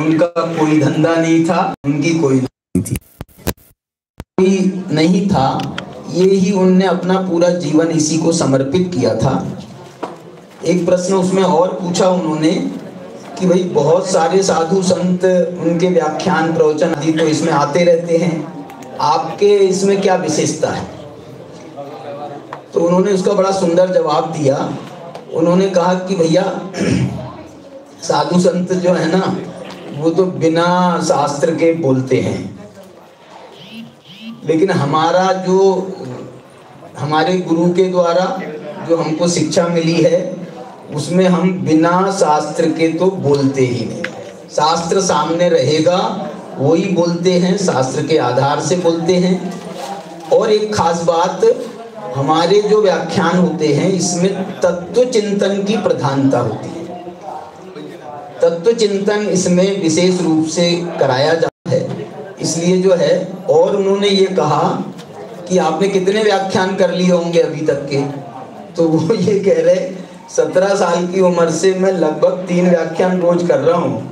उनका कोई धंधा नहीं था, उनकी कोई नहीं थी, कोई नहीं था, ये ही उनने अपना पूरा जीवन इसी को समर्पित किया था। एक प्रश्न उसमें और पूछा उन्होंने कि भाई बहुत सारे साधु संत उनके व्याख्यान प्रवचन आदि तो इसमें आते रहते हैं, आपके इसमें क्या विशेषता है? तो उन्होंने उसका बड़ा सुंदर जवाब दिया। उन्होंने कहा कि भैया साधु संत जो है ना वो तो बिना शास्त्र के बोलते हैं, लेकिन हमारा जो हमारे गुरु के द्वारा जो हमको शिक्षा मिली है उसमें हम बिना शास्त्र के तो बोलते ही नहीं। शास्त्र सामने रहेगा वही बोलते हैं, शास्त्र के आधार से बोलते हैं। और एक खास बात, हमारे जो व्याख्यान होते हैं इसमें तत्व चिंतन की प्रधानता होती है। तत्व चिंतन इसमें विशेष रूप से कराया जाता है, इसलिए जो है। और उन्होंने ये कहा कि आपने कितने व्याख्यान कर लिए होंगे अभी तक के? तो वो ये कह रहे 17 साल की उम्र से मैं लगभग 3 व्याख्यान रोज कर रहा हूँ।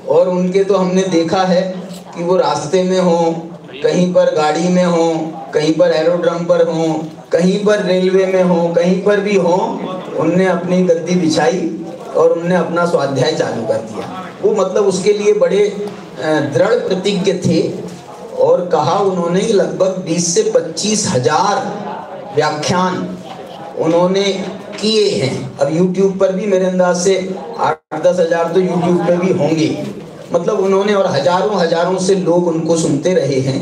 और उनके तो हमने देखा है कि वो रास्ते में हो, कहीं पर गाड़ी में हो, कहीं पर एरोड्रम पर हो, कहीं पर रेलवे में हो, कहीं पर भी हो, उनने अपनी गद्दी बिछाई और उनने अपना स्वाध्याय चालू कर दिया। वो मतलब उसके लिए बड़े दृढ़ प्रतिज्ञ थे। और कहा उन्होंने लगभग 20 से 25 हजार व्याख्यान उन्होंने किए हैं। अब YouTube पर भी मेरे अंदाज से 8-10 हजार तो YouTube पे भी होंगे। मतलब उन्होंने, और हजारों से लोग उनको सुनते रहे हैं।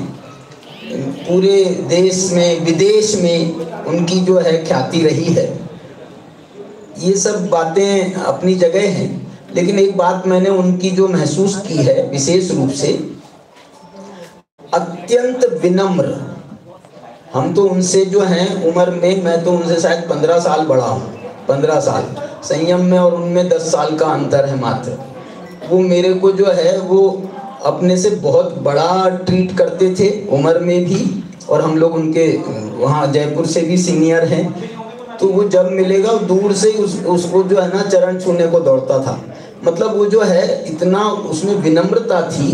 पूरे देश में विदेश में उनकी जो है ख्याति रही है। ये सब बातें अपनी जगह हैं, लेकिन एक बात मैंने उनकी जो महसूस की है विशेष रूप से, अत्यंत विनम्र। हम तो उनसे जो हैं उम्र में, मैं तो उनसे शायद 15 साल बड़ा हूँ, 15 साल संयम में, और उनमें 10 साल का अंतर है मात्र। वो मेरे को जो है वो अपने से बहुत बड़ा ट्रीट करते थे उम्र में भी, और हम लोग उनके वहाँ जयपुर से भी सीनियर हैं। तो वो जब मिलेगा दूर से उसको जो है ना चरण छूने को दौड़ता था। मतलब वो जो है इतना उसमें विनम्रता थी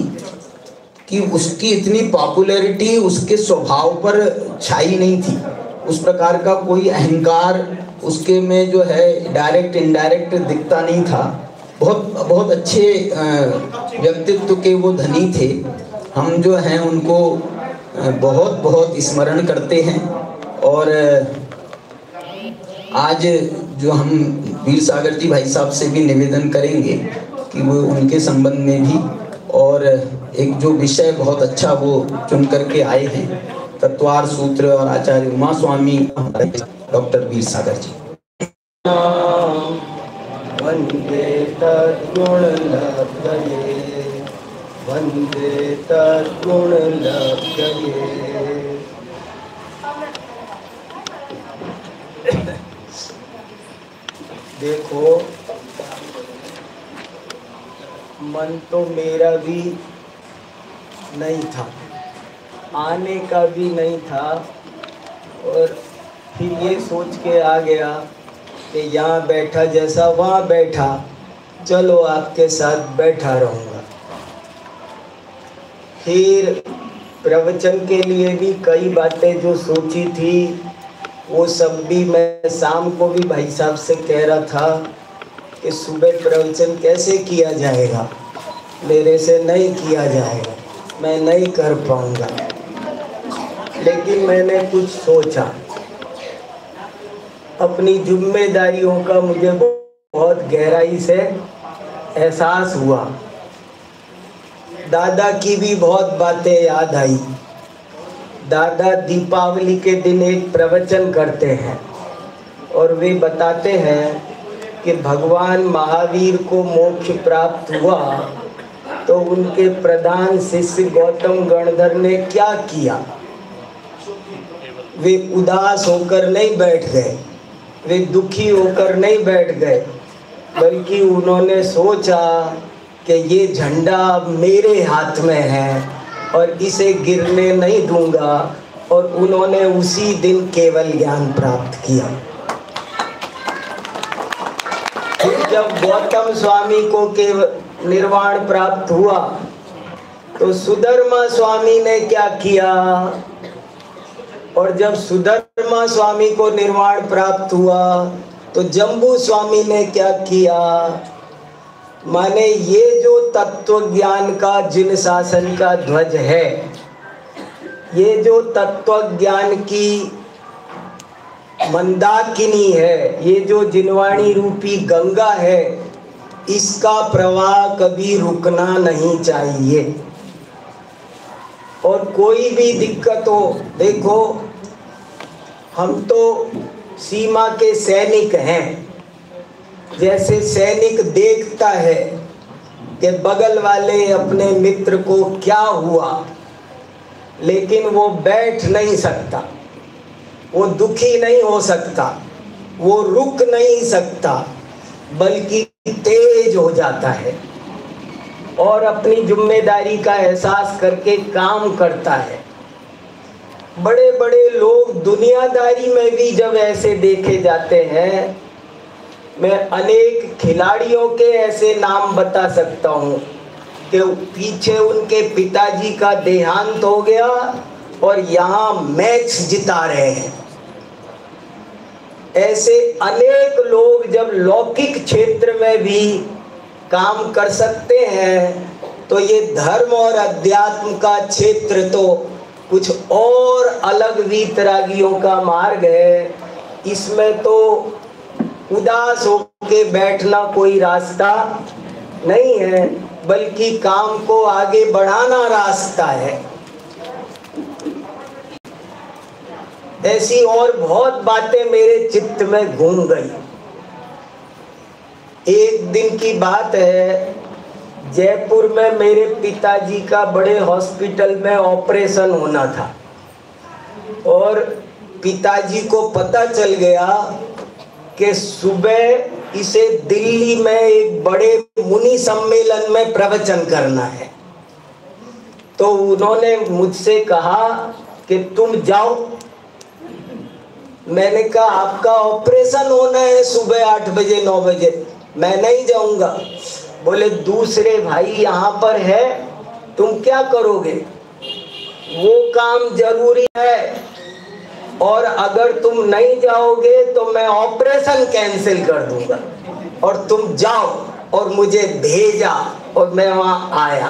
कि उसकी इतनी पॉपुलैरिटी उसके स्वभाव पर छाई नहीं थी। उस प्रकार का कोई अहंकार उसके में जो है डायरेक्ट इनडायरेक्ट दिखता नहीं था। बहुत अच्छे व्यक्तित्व के वो धनी थे। हम जो हैं उनको बहुत स्मरण करते हैं। और आज जो हम वीर सागर जी भाई साहब से भी निवेदन करेंगे कि वो उनके संबंध में भी, और एक जो विषय बहुत अच्छा वो चुन करके आए हैं, तत्वार सूत्र और आचार्य उमा स्वामी डॉक्टर वीर सागर जी। वंदे तद्गुण लभ्ये, वंदे तद्गुण लभ्ये। देखो, मन तो मेरा भी नहीं था, आने का भी नहीं था, और फिर ये सोच के आ गया कि यहाँ बैठा जैसा वहाँ बैठा, चलो आपके साथ बैठा रहूँगा। फिर प्रवचन के लिए भी कई बातें जो सोची थी वो सब भी मैं शाम को भी भाई साहब से कह रहा था कि सुबह प्रवचन कैसे किया जाएगा, मेरे से नहीं किया जाएगा, मैं नहीं कर पाऊँगा। लेकिन मैंने कुछ सोचा, अपनी जिम्मेदारियों का मुझे बहुत गहराई से एहसास हुआ। दादा की भी बहुत बातें याद आई। दादा दीपावली के दिन एक प्रवचन करते हैं और वे बताते हैं कि भगवान महावीर को मोक्ष प्राप्त हुआ तो उनके प्रधान शिष्य गौतम गणधर ने क्या किया। वे उदास होकर नहीं बैठ गए, वे दुखी होकर नहीं बैठ गए, बल्कि उन्होंने सोचा कि ये झंडा मेरे हाथ में है और इसे गिरने नहीं दूंगा, और उन्होंने उसी दिन केवल ज्ञान प्राप्त किया। जब गौतम स्वामी को के निर्वाण प्राप्त हुआ तो सुधर्मा स्वामी ने क्या किया, और जब सुधर्मा स्वामी को निर्वाण प्राप्त हुआ तो जम्बू स्वामी ने क्या किया। माने ये जो तत्व ज्ञान का जिन शासन का ध्वज है, ये जो तत्व ज्ञान की मंदाकिनी है, ये जो जिनवाणी रूपी गंगा है, इसका प्रवाह कभी रुकना नहीं चाहिए। और कोई भी दिक्कत हो, देखो हम तो सीमा के सैनिक हैं। जैसे सैनिक देखता है कि बगल वाले अपने मित्र को क्या हुआ, लेकिन वो बैठ नहीं सकता, वो दुखी नहीं हो सकता, वो रुक नहीं सकता, बल्कि तेज हो जाता है और अपनी जिम्मेदारी का एहसास करके काम करता है। बड़े बड़े लोग दुनियादारी में भी जब ऐसे देखे जाते हैं, मैं अनेक खिलाड़ियों के ऐसे नाम बता सकता हूँ कि पीछे उनके पिताजी का देहांत हो गया और यहाँ मैच जिता रहे हैं। ऐसे अनेक लोग जब लौकिक क्षेत्र में भी काम कर सकते हैं, तो ये धर्म और अध्यात्म का क्षेत्र तो कुछ और अलग वीतरागियों का मार्ग है। इसमें तो उदास होके बैठना कोई रास्ता नहीं है, बल्कि काम को आगे बढ़ाना रास्ता है। ऐसी और बहुत बातें मेरे चित्त में घूम गई। एक दिन की बात है, जयपुर में मेरे पिताजी का बड़े हॉस्पिटल में ऑपरेशन होना था और पिताजी को पता चल गया कि सुबह इसे दिल्ली में एक बड़े मुनि सम्मेलन में प्रवचन करना है। तो उन्होंने मुझसे कहा कि तुम जाओ। मैंने कहा आपका ऑपरेशन होना है सुबह 8 बजे 9 बजे, मैं नहीं जाऊंगा। बोले दूसरे भाई यहाँ पर है, तुम क्या करोगे, वो काम जरूरी है और अगर तुम नहीं जाओगे तो मैं ऑपरेशन कैंसिल कर दूंगा, और तुम जाओ। और मुझे भेजा और मैं वहाँ आया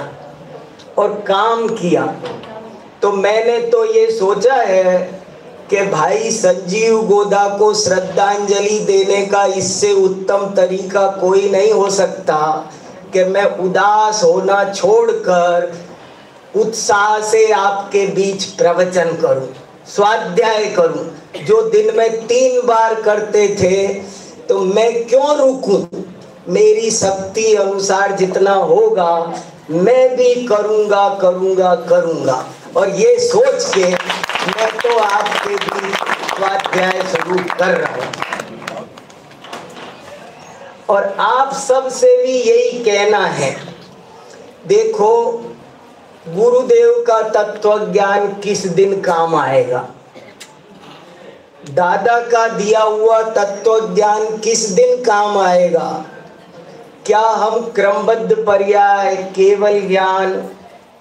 और काम किया। तो मैंने तो ये सोचा है कि भाई संजीव गोदा को श्रद्धांजलि देने का इससे उत्तम तरीका कोई नहीं हो सकता कि मैं उदास होना छोड़कर उत्साह से आपके बीच प्रवचन करूं, स्वाध्याय करूं। जो दिन में 3 बार करते थे, तो मैं क्यों रुकूं। मेरी शक्ति अनुसार जितना होगा मैं भी करूंगा करूंगा करूंगा। और ये सोच के मैं तो आपके बीच स्वाध्याय शुरू कर रहा हूं। और आप सब से भी यही कहना है, देखो गुरुदेव का तत्व ज्ञान किस दिन काम आएगा, दादा का दिया हुआ तत्व ज्ञान किस दिन काम आएगा। क्या हम क्रमबद्ध पर्याय, केवल ज्ञान,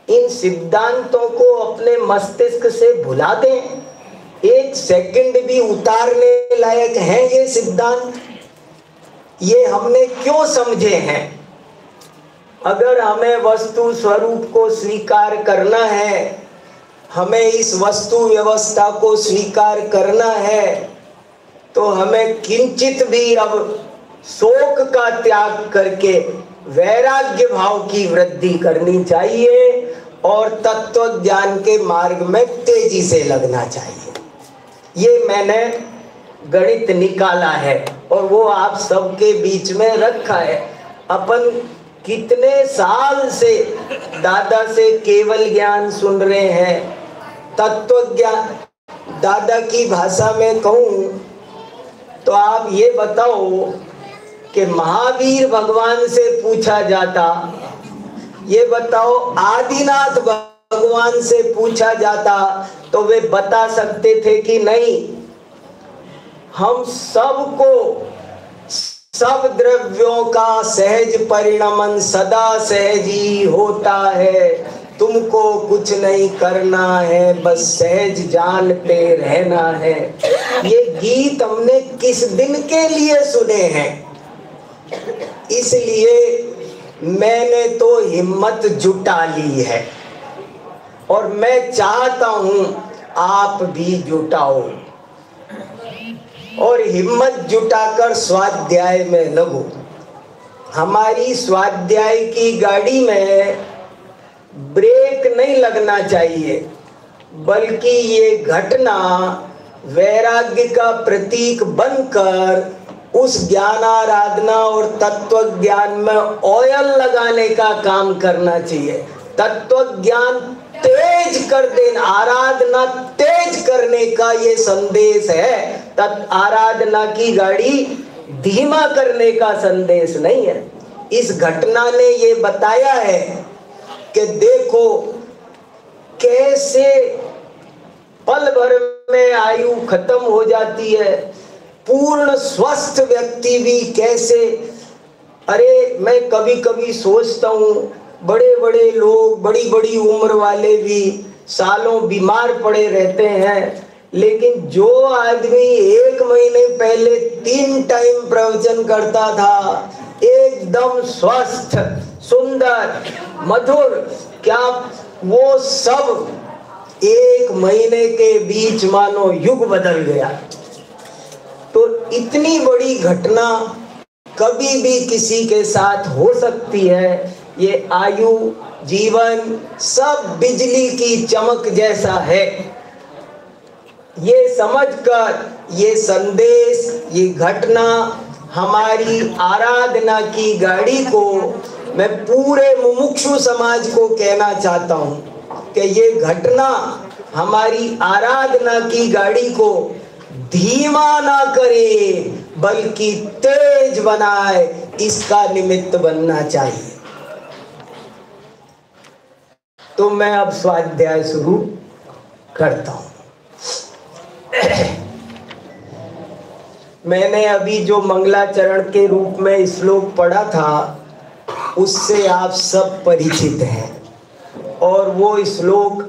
इन सिद्धांतों को अपने मस्तिष्क से भुला दें। एक सेकंड भी उतारने लायक है ये सिद्धांत, ये हमने क्यों समझे हैं। अगर हमें वस्तु स्वरूप को स्वीकार करना है, हमें इस वस्तु व्यवस्था को स्वीकार करना है, तो हमें किंचित भी अब शोक का त्याग करके वैराग्य भाव की वृद्धि करनी चाहिए और तत्व ज्ञान के मार्ग में तेजी से लगना चाहिए। ये मैंने गणित निकाला है और वो आप सबके बीच में रखा है। अपन कितने साल से दादा से केवल ज्ञान सुन रहे हैं, तत्व ज्ञान। दादा की भाषा में कहूँ तो आप ये बताओ कि महावीर भगवान से पूछा जाता, ये बताओ आदिनाथ भगवान से पूछा जाता, तो वे बता सकते थे कि नहीं। हम सबको सब द्रव्यों का सहज परिणमन सदा सहज ही होता है। तुमको कुछ नहीं करना है, बस सहज जानते रहना है। ये गीत हमने किस दिन के लिए सुने हैं, इसलिए मैंने तो हिम्मत जुटा ली है और मैं चाहता हूं आप भी जुटाओ और हिम्मत जुटाकर स्वाध्याय में लगो। हमारी स्वाध्याय की गाड़ी में ब्रेक नहीं लगना चाहिए, बल्कि ये घटना वैराग्य का प्रतीक बनकर उस ज्ञानाराधना और तत्व ज्ञान में ऑयल लगाने का काम करना चाहिए। तत्व ज्ञान तेज कर देना, आराधना तेज करने का ये संदेश है। आराधना की गाड़ी धीमा करने का संदेश नहीं है। इस घटना ने ये बताया है कि देखो कैसे पल भर में आयु खत्म हो जाती है। पूर्ण स्वस्थ व्यक्ति भी कैसे, अरे मैं कभी कभी सोचता हूँ बड़े बड़े लोग, बड़ी बड़ी उम्र वाले भी सालों बीमार पड़े रहते हैं, लेकिन जो आदमी 1 महीने पहले 3 टाइम प्रवचन करता था, एकदम स्वस्थ, सुंदर, मधुर, क्या वो सब 1 महीने के बीच मानो युग बदल गया। तो इतनी बड़ी घटना कभी भी किसी के साथ हो सकती है। ये आयु, जीवन सब बिजली की चमक जैसा है। ये समझकर ये संदेश, ये घटना हमारी आराधना की गाड़ी को मैं पूरे मुमुक्षु समाज को कहना चाहता हूँ कि ये घटना हमारी आराधना की गाड़ी को धीमा ना करे, बल्कि तेज बनाए, इसका निमित्त बनना चाहिए। तो मैं अब स्वाध्याय शुरू करता हूं। मैंने अभी जो मंगलाचरण के रूप में श्लोक पढ़ा था, उससे आप सब परिचित हैं और वो श्लोक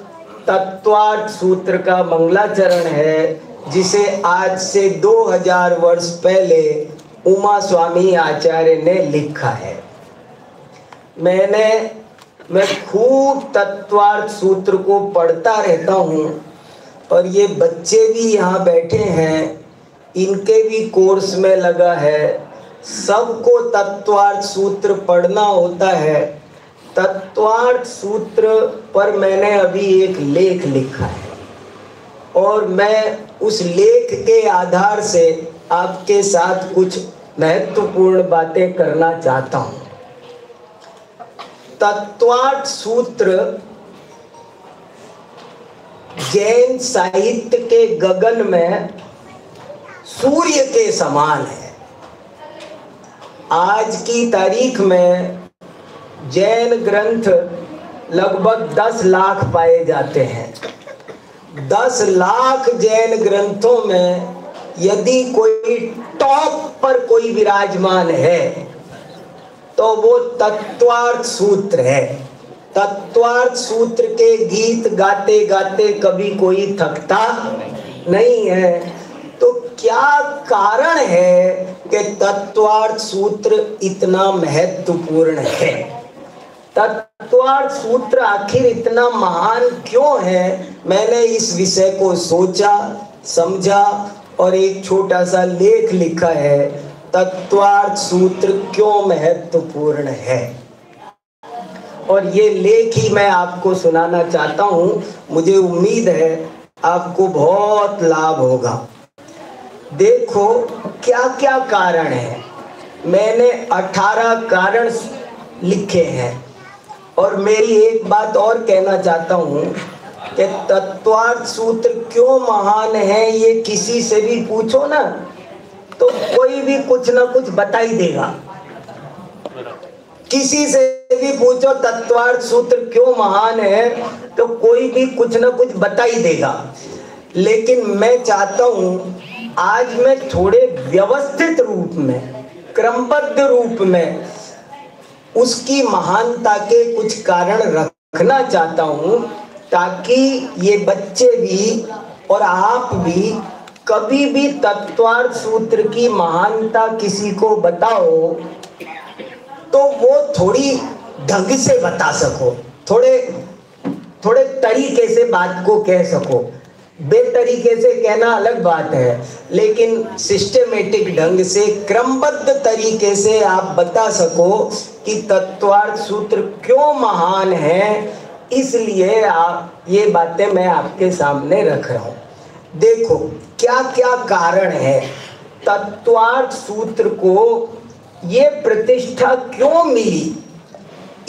तत्वार्थ सूत्र का मंगलाचरण है, जिसे आज से 2000 वर्ष पहले उमा स्वामी आचार्य ने लिखा है। मैं खूब तत्वार्थ सूत्र को पढ़ता रहता हूँ और ये बच्चे भी यहाँ बैठे हैं, इनके भी कोर्स में लगा है। सबको तत्वार्थ सूत्र पढ़ना होता है। तत्वार्थ सूत्र पर मैंने अभी एक लेख लिखा है और मैं उस लेख के आधार से आपके साथ कुछ महत्वपूर्ण बातें करना चाहता हूँ। तत्वार्थ सूत्र जैन साहित्य के गगन में सूर्य के समान है। आज की तारीख में जैन ग्रंथ लगभग 10 लाख पाए जाते हैं। 10 लाख जैन ग्रंथों में यदि कोई टॉप पर कोई विराजमान है तो वो तत्वार्थ सूत्र है। तत्वार्थ सूत्र के गीत गाते गाते कभी कोई थकता नहीं है। तो क्या कारण है कि तत्वार्थ सूत्र इतना महत्वपूर्ण है? तत्वार्थ सूत्र आखिर इतना महान क्यों है? मैंने इस विषय को सोचा, समझा और एक छोटा सा लेख लिखा है, तत्वार्थ सूत्र क्यों महत्वपूर्ण है। और ये लेख ही मैं आपको सुनाना चाहता हूँ। मुझे उम्मीद है आपको बहुत लाभ होगा। देखो क्या क्या कारण है। मैंने 18 कारण लिखे हैं और मेरी एक बात और कहना चाहता हूँ कि तत्वार्थ सूत्र क्यों महान है, ये किसी से भी पूछो ना तो कोई भी कुछ ना कुछ बता ही देगा। किसी से भी पूछो तत्वार्थ सूत्र क्यों महान है तो कोई भी कुछ ना कुछ बता ही देगा। लेकिन मैं चाहता हूं आज मैं थोड़े व्यवस्थित रूप में क्रमबद्ध रूप में उसकी महानता के कुछ कारण रखना चाहता हूँ, ताकि ये बच्चे भी और आप भी कभी भी तत्वार्थ सूत्र की महानता किसी को बताओ तो वो थोड़ी ढंग से बता सको, थोड़े तरीके से बात को कह सको। बेतरीके से कहना अलग बात है, लेकिन सिस्टेमेटिक ढंग से क्रमबद्ध तरीके से आप बता सको कि तत्वार्थ सूत्र क्यों महान है। इसलिए आप ये बातें मैं आपके सामने रख रहा हूँ। देखो क्या क्या कारण है, तत्वार्थ सूत्र को ये प्रतिष्ठा क्यों मिली,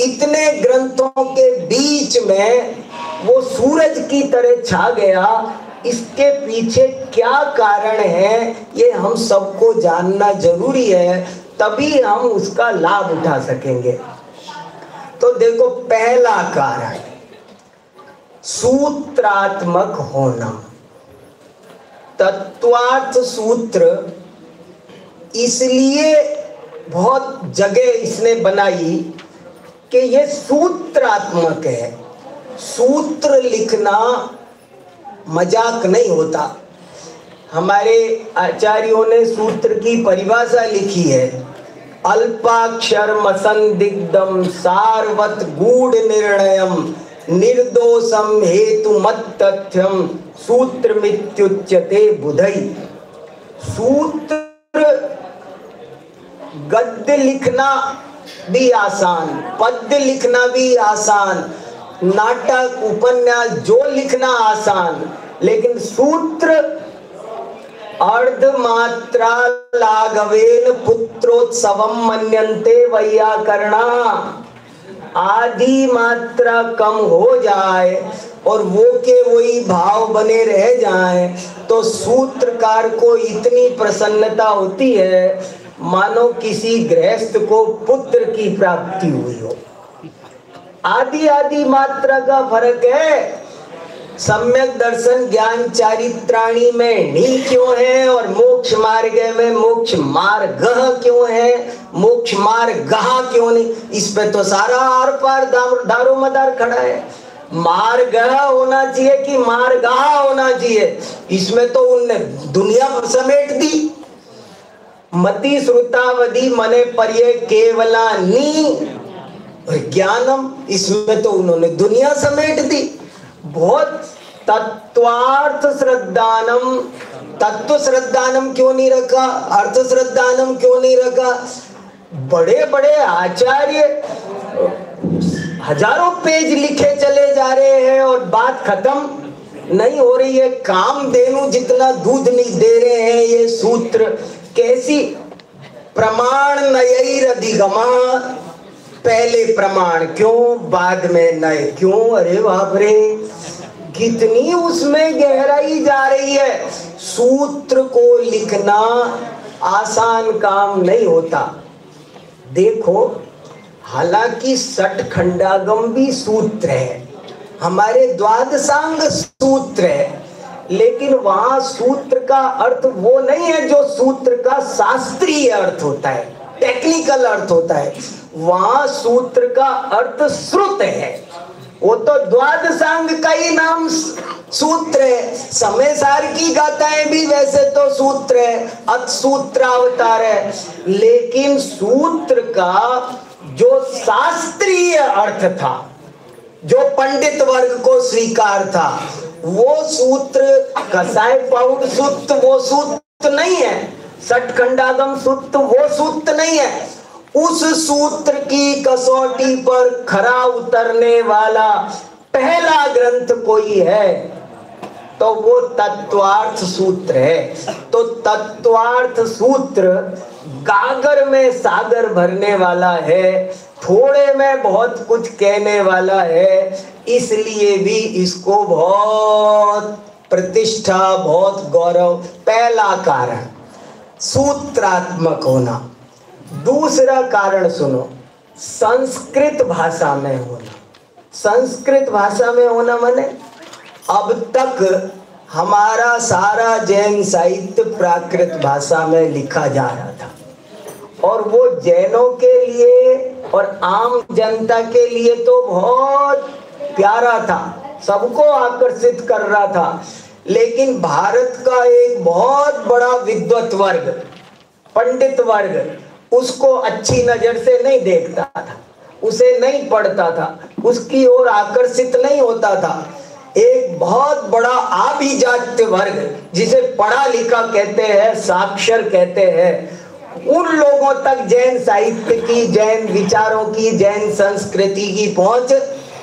इतने ग्रंथों के बीच में वो सूरज की तरह छा गया, इसके पीछे क्या कारण है ये हम सबको जानना जरूरी है, तभी हम उसका लाभ उठा सकेंगे। तो देखो पहला कारण सूत्रात्मक होना। तत्वार्थ सूत्र इसलिए बहुत जगह इसने बनाई कि ये सूत्रात्मक है। सूत्र लिखना मजाक नहीं होता। हमारे आचार्यों ने सूत्र की परिभाषा लिखी है, अल्पाक्षरम असंदिग्धम सारवत गूढ़ निर्णयम निर्दोषम हेतु मत तथ्यम सूत्रमित्युच्यते बुधई। सूत्र गद्य लिखना भी आसान, पद्य लिखना भी आसान, नाटक उपन्यास जो लिखना आसान, लेकिन सूत्र अर्धमात्रा लाघवेन पुत्रोत्सवम मन्यन्ते वैयाकरणा। आधी मात्रा कम हो जाए और वो के वही भाव बने रह जाए तो सूत्रकार को इतनी प्रसन्नता होती है मानो किसी गृहस्थ को पुत्र की प्राप्ति हुई हो। आधी आधी मात्रा का फर्क है। सम्यक दर्शन ज्ञान चारित्राणी में नी क्यों है और मोक्ष मार्ग में मोक्ष मार्ग क्यों है, मोक्ष मार्ग क्यों नहीं, इस पे तो सारा आर पार दारो मदार खड़ा है। मार्ग होना चाहिए कि मार्ग होना चाहिए, इसमें तो उनने दुनिया समेट दी। मति श्रुतावधि मने पर्ये केवला नी और ज्ञानम, इसमें तो उन्होंने दुनिया समेट दी। बहुत तत्वार्थ श्रद्धानम, तत्व श्रद्धानम क्यों नहीं रखा, अर्थ श्रद्धानम क्यों नहीं रखा। बड़े बड़े आचार्य हजारों पेज लिखे चले जा रहे हैं और बात खत्म नहीं हो रही है। कामधेनु जितना दूध नहीं दे रहे हैं ये सूत्र। कैसी प्रमाण नयैरधिगमा, पहले प्रमाण क्यों बाद में नए क्यों, अरे बाप रे कितनी उसमें गहराई जा रही है। सूत्र को लिखना आसान काम नहीं होता। देखो हालांकि षटखंडागम भी सूत्र है, हमारे द्वादशांग सूत्र है, लेकिन वहां सूत्र का अर्थ वो नहीं है जो सूत्र का शास्त्रीय अर्थ होता है, टेक्निकल अर्थ होता है। वहां सूत्र का अर्थ श्रुत है, वो तो द्वादशांग का ही नाम सूत्र है। समय सार की गाथाएं भी वैसे तो सूत्र है, अतसूत्रावतार है, लेकिन सूत्र का जो शास्त्रीय अर्थ था, जो पंडित वर्ग को स्वीकार था, वो सूत्र कसाय पाउड सूत्र वो सूत्र नहीं है, षटखंडागम सूत्र वो सूत्र नहीं है। उस सूत्र की कसौटी पर खरा उतरने वाला पहला ग्रंथ कोई है तो वो तत्वार्थ सूत्र है। तो तत्वार्थ सूत्र गागर में सागर भरने वाला है, थोड़े में बहुत कुछ कहने वाला है, इसलिए भी इसको बहुत प्रतिष्ठा, बहुत गौरव। पहला कारण सूत्रात्मक होना। दूसरा कारण सुनो, संस्कृत भाषा में होना। संस्कृत भाषा में होना माने अब तक हमारा सारा जैन साहित्य प्राकृत भाषा में लिखा जा रहा था और वो जैनों के लिए और आम जनता के लिए तो बहुत प्यारा था, सबको आकर्षित कर रहा था। लेकिन भारत का एक बहुत बड़ा विद्वत वर्ग, पंडित वर्ग उसको अच्छी नजर से नहीं देखता था, उसे नहीं पढ़ता था, उसकी ओर आकर्षित नहीं होता था। एक बहुत बड़ा अभिजात्य वर्ग, जिसे पढ़ा लिखा कहते हैं, साक्षर कहते हैं, उन लोगों तक जैन साहित्य की, जैन विचारों की, जैन संस्कृति की पहुंच,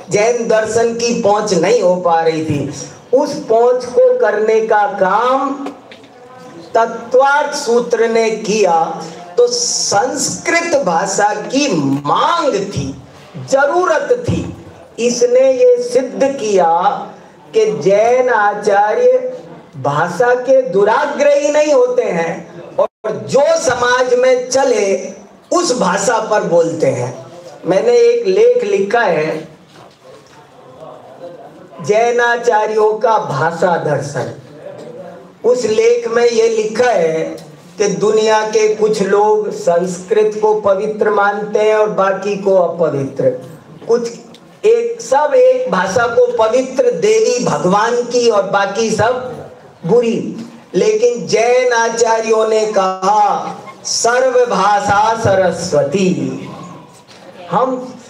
जैन दर्शन की पहुंच नहीं हो पा रही थी। उस पहुंच को करने का काम तत्वार्थ सूत्र ने किया। तो संस्कृत भाषा की मांग थी, जरूरत थी। इसने ये सिद्ध किया कि जैन आचार्य भाषा के दुराग्रही नहीं होते हैं और जो समाज में चले उस भाषा पर बोलते हैं। मैंने एक लेख लिखा है, जैनाचार्यों का भाषा दर्शन। उस लेख में ये लिखा है कि दुनिया के कुछ लोग संस्कृत को पवित्र मानते हैं और बाकी को अपवित्र। कुछ सब एक भाषा को पवित्र, देवी भगवान की, और बाकी सब बुरी। लेकिन जैन आचार्यों ने कहा सर्व भाषा सरस्वती।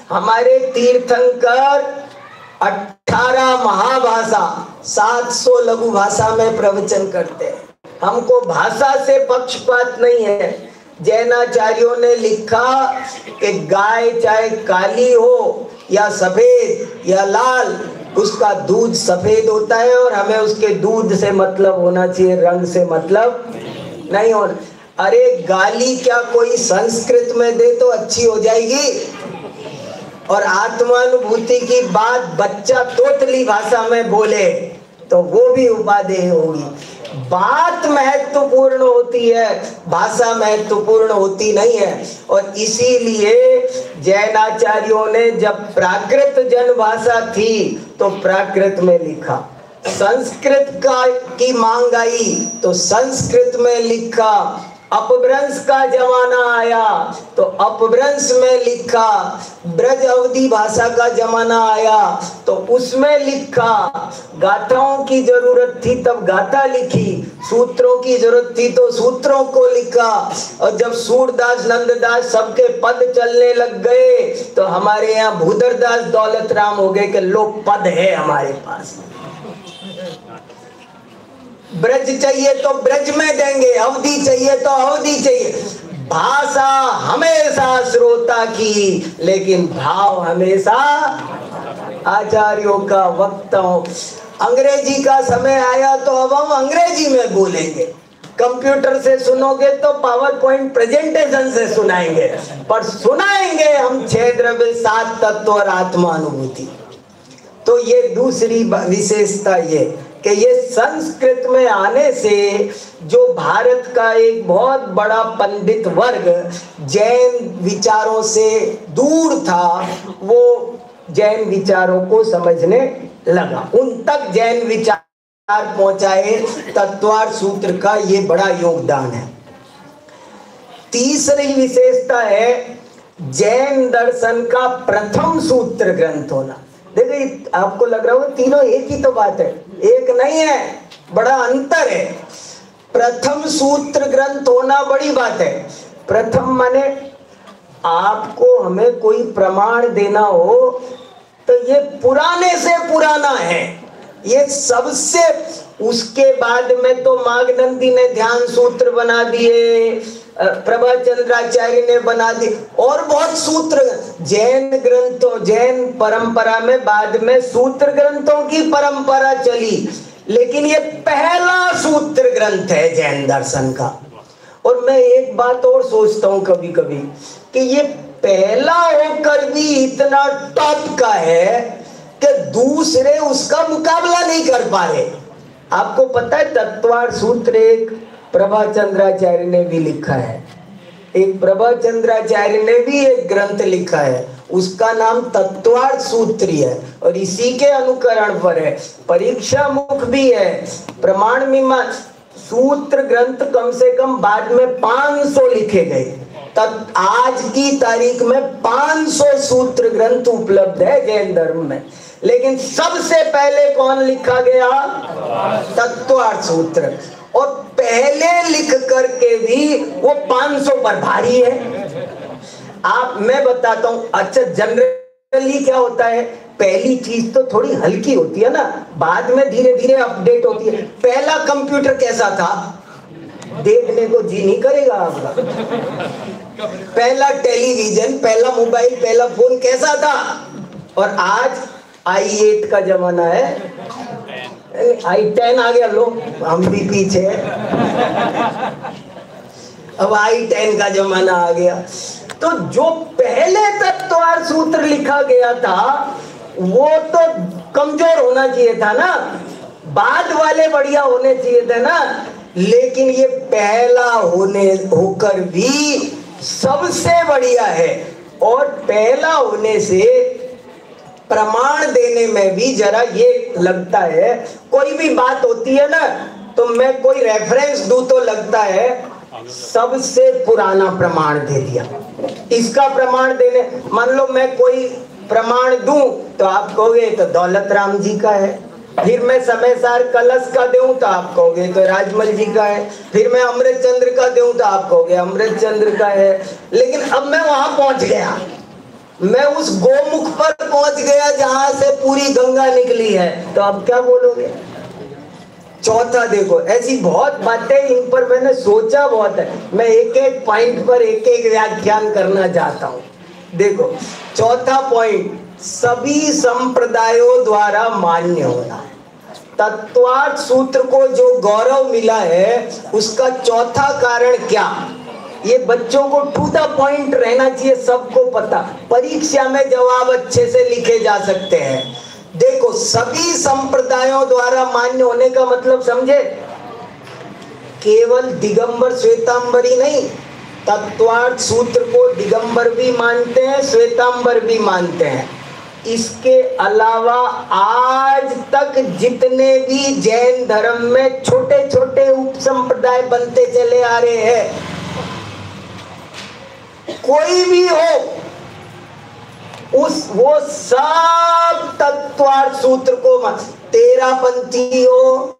हमारे तीर्थंकर 18 महाभाषा 700 लघु भाषा में प्रवचन करते हैं। हमको भाषा से पक्षपात नहीं है। जैनाचार्यों ने लिखा कि गाय चाहे काली हो या सफेद या लाल, उसका दूध सफेद होता है और हमें उसके दूध से मतलब होना चाहिए, रंग से मतलब नहीं होना। अरे गाली क्या कोई संस्कृत में दे तो अच्छी हो जाएगी, और आत्मानुभूति की बात बच्चा तोतली भाषा में बोले तो वो भी उपादेय होगी। बात महत्वपूर्ण होती है, भाषा महत्वपूर्ण होती नहीं है। और इसीलिए जैनाचार्यों ने जब प्राकृत जन भाषा थी तो प्राकृत में लिखा, संस्कृत की मांग आई तो संस्कृत में लिखा, अपभ्रंश का जमाना आया तो अपभ्रंश में लिखा, ब्रज अवधी भाषा का जमाना आया तो उसमें लिखा, गाथाओं की जरूरत थी तब गाथा लिखी, सूत्रों की जरूरत थी तो सूत्रों को लिखा। और जब सूरदास नंददास सबके पद चलने लग गए तो हमारे यहाँ भूदरदास दौलत राम हो गए कि लोग पद है हमारे पास। ब्रज चाहिए तो ब्रज में देंगे, अवधि चाहिए तो अवधि चाहिए। भाषा हमेशा श्रोता की, लेकिन भाव हमेशा आचार्यों का, वक्ताओं। अंग्रेजी का समय आया तो अब हम अंग्रेजी में बोलेंगे, कंप्यूटर से सुनोगे तो पावर पॉइंट प्रेजेंटेशन से सुनाएंगे, पर सुनाएंगे हम 6 द्रव्य, 7 तत्व और आत्मानुभूति। तो ये दूसरी विशेषता ये कि ये संस्कृत में आने से जो भारत का एक बहुत बड़ा पंडित वर्ग जैन विचारों से दूर था, वो जैन विचारों को समझने लगा, उन तक जैन विचार पहुंचाए। तत्वार्थ सूत्र का ये बड़ा योगदान है। तीसरी विशेषता है जैन दर्शन का प्रथम सूत्र ग्रंथ होना। देखिए आपको लग रहा होगा तीनों एक ही तो बात है, एक नहीं है, बड़ा अंतर है। प्रथम सूत्र ग्रंथ होना बड़ी बात है। प्रथम माने आपको हमें कोई प्रमाण देना हो तो ये पुराने से पुराना है, ये सबसे। उसके बाद में तो मागनंदी ने ध्यान सूत्र बना दिए, प्रभाचंद्राचार्य ने बना दी, और बहुत सूत्र जैन ग्रंथों, जैन परंपरा में बाद में सूत्र ग्रंथों की परंपरा चली, लेकिन ये पहला सूत्र ग्रंथ है जैन दर्शन का। और मैं एक बात और सोचता हूँ कभी कभी कि ये पहला होकर भी इतना टॉप का है कि दूसरे उसका मुकाबला नहीं कर पा रहे। आपको पता है तत्वार्थ सूत्र एक प्रभाचंद्राचार्य ने भी लिखा है, एक प्रभाचंद्राचार्य ने भी एक ग्रंथ लिखा है, उसका नाम तत्वार्थ सूत्री है और इसी के अनुकरण पर है। परीक्षा मुख भी है, प्रमाण मीमांसा सूत्र ग्रंथ कम से कम बाद में 500 लिखे गए, तब आज की तारीख में 500 सूत्र ग्रंथ उपलब्ध है जैन धर्म में, लेकिन सबसे पहले कौन लिखा गया? तत्वार्थ सूत्र। और पहले लिख करके भी वो 500 पर भारी है। मैं बताता हूं। अच्छा, जनरली क्या होता है, पहली चीज तो थोड़ी हल्की होती है ना, बाद में धीरे धीरे अपडेट होती है। पहला कंप्यूटर कैसा था, देखने को जी नहीं करेगा आपका। पहला टेलीविजन, पहला मोबाइल, पहला फोन कैसा था? और आज i8 का जमाना है, i10 आ गया। लो, हम भी पीछे हैं। अब i10 का जमाना आ गया। तो जो पहले तत्वार्थ सूत्र लिखा गया था वो तो कमजोर होना चाहिए था ना, बाद वाले बढ़िया होने चाहिए थे ना। लेकिन ये पहला होकर भी सबसे बढ़िया है। और पहला होने से प्रमाण देने में भी जरा ये लगता है, कोई भी बात होती है ना, तो मैं कोई रेफरेंस दूं तो लगता है सबसे पुराना प्रमाण दे दिया। इसका प्रमाण देने, मान लो मैं कोई प्रमाण दूं तो आप कहोगे तो दौलत राम जी का है। फिर मैं समय सार कलश का दूं तो आप कहोगे तो राजमल जी का है। फिर मैं अमृत चंद्र का दूं तो आप कहोगे अमृत चंद्र का है। लेकिन अब मैं वहां पहुंच गया, मैं उस गोमुख पर पहुंच गया जहां से पूरी गंगा निकली है, तो अब क्या बोलोगे? चौथा देखो, ऐसी बहुत बातें, इन पर मैंने सोचा बहुत है। मैं एक एक पॉइंट पर एक एक व्याख्यान करना चाहता हूं। देखो, चौथा पॉइंट, सभी संप्रदायों द्वारा मान्य होना। तत्वार्थ सूत्र को जो गौरव मिला है उसका चौथा कारण क्या? ये बच्चों को टू द पॉइंट रहना चाहिए, सबको पता। परीक्षा में जवाब अच्छे से लिखे जा सकते हैं। देखो, सभी संप्रदायों द्वारा मान्य होने का मतलब समझे, केवल दिगंबर श्वेतांबर ही नहीं, तत्वार्थ सूत्र को दिगंबर भी मानते हैं, श्वेतांबर भी मानते हैं। इसके अलावा आज तक जितने भी जैन धर्म में छोटे छोटे उप संप्रदाय बनते चले आ रहे हैं, कोई भी हो, वो सब तत्वार्थ सूत्र को 13 पंथी हो,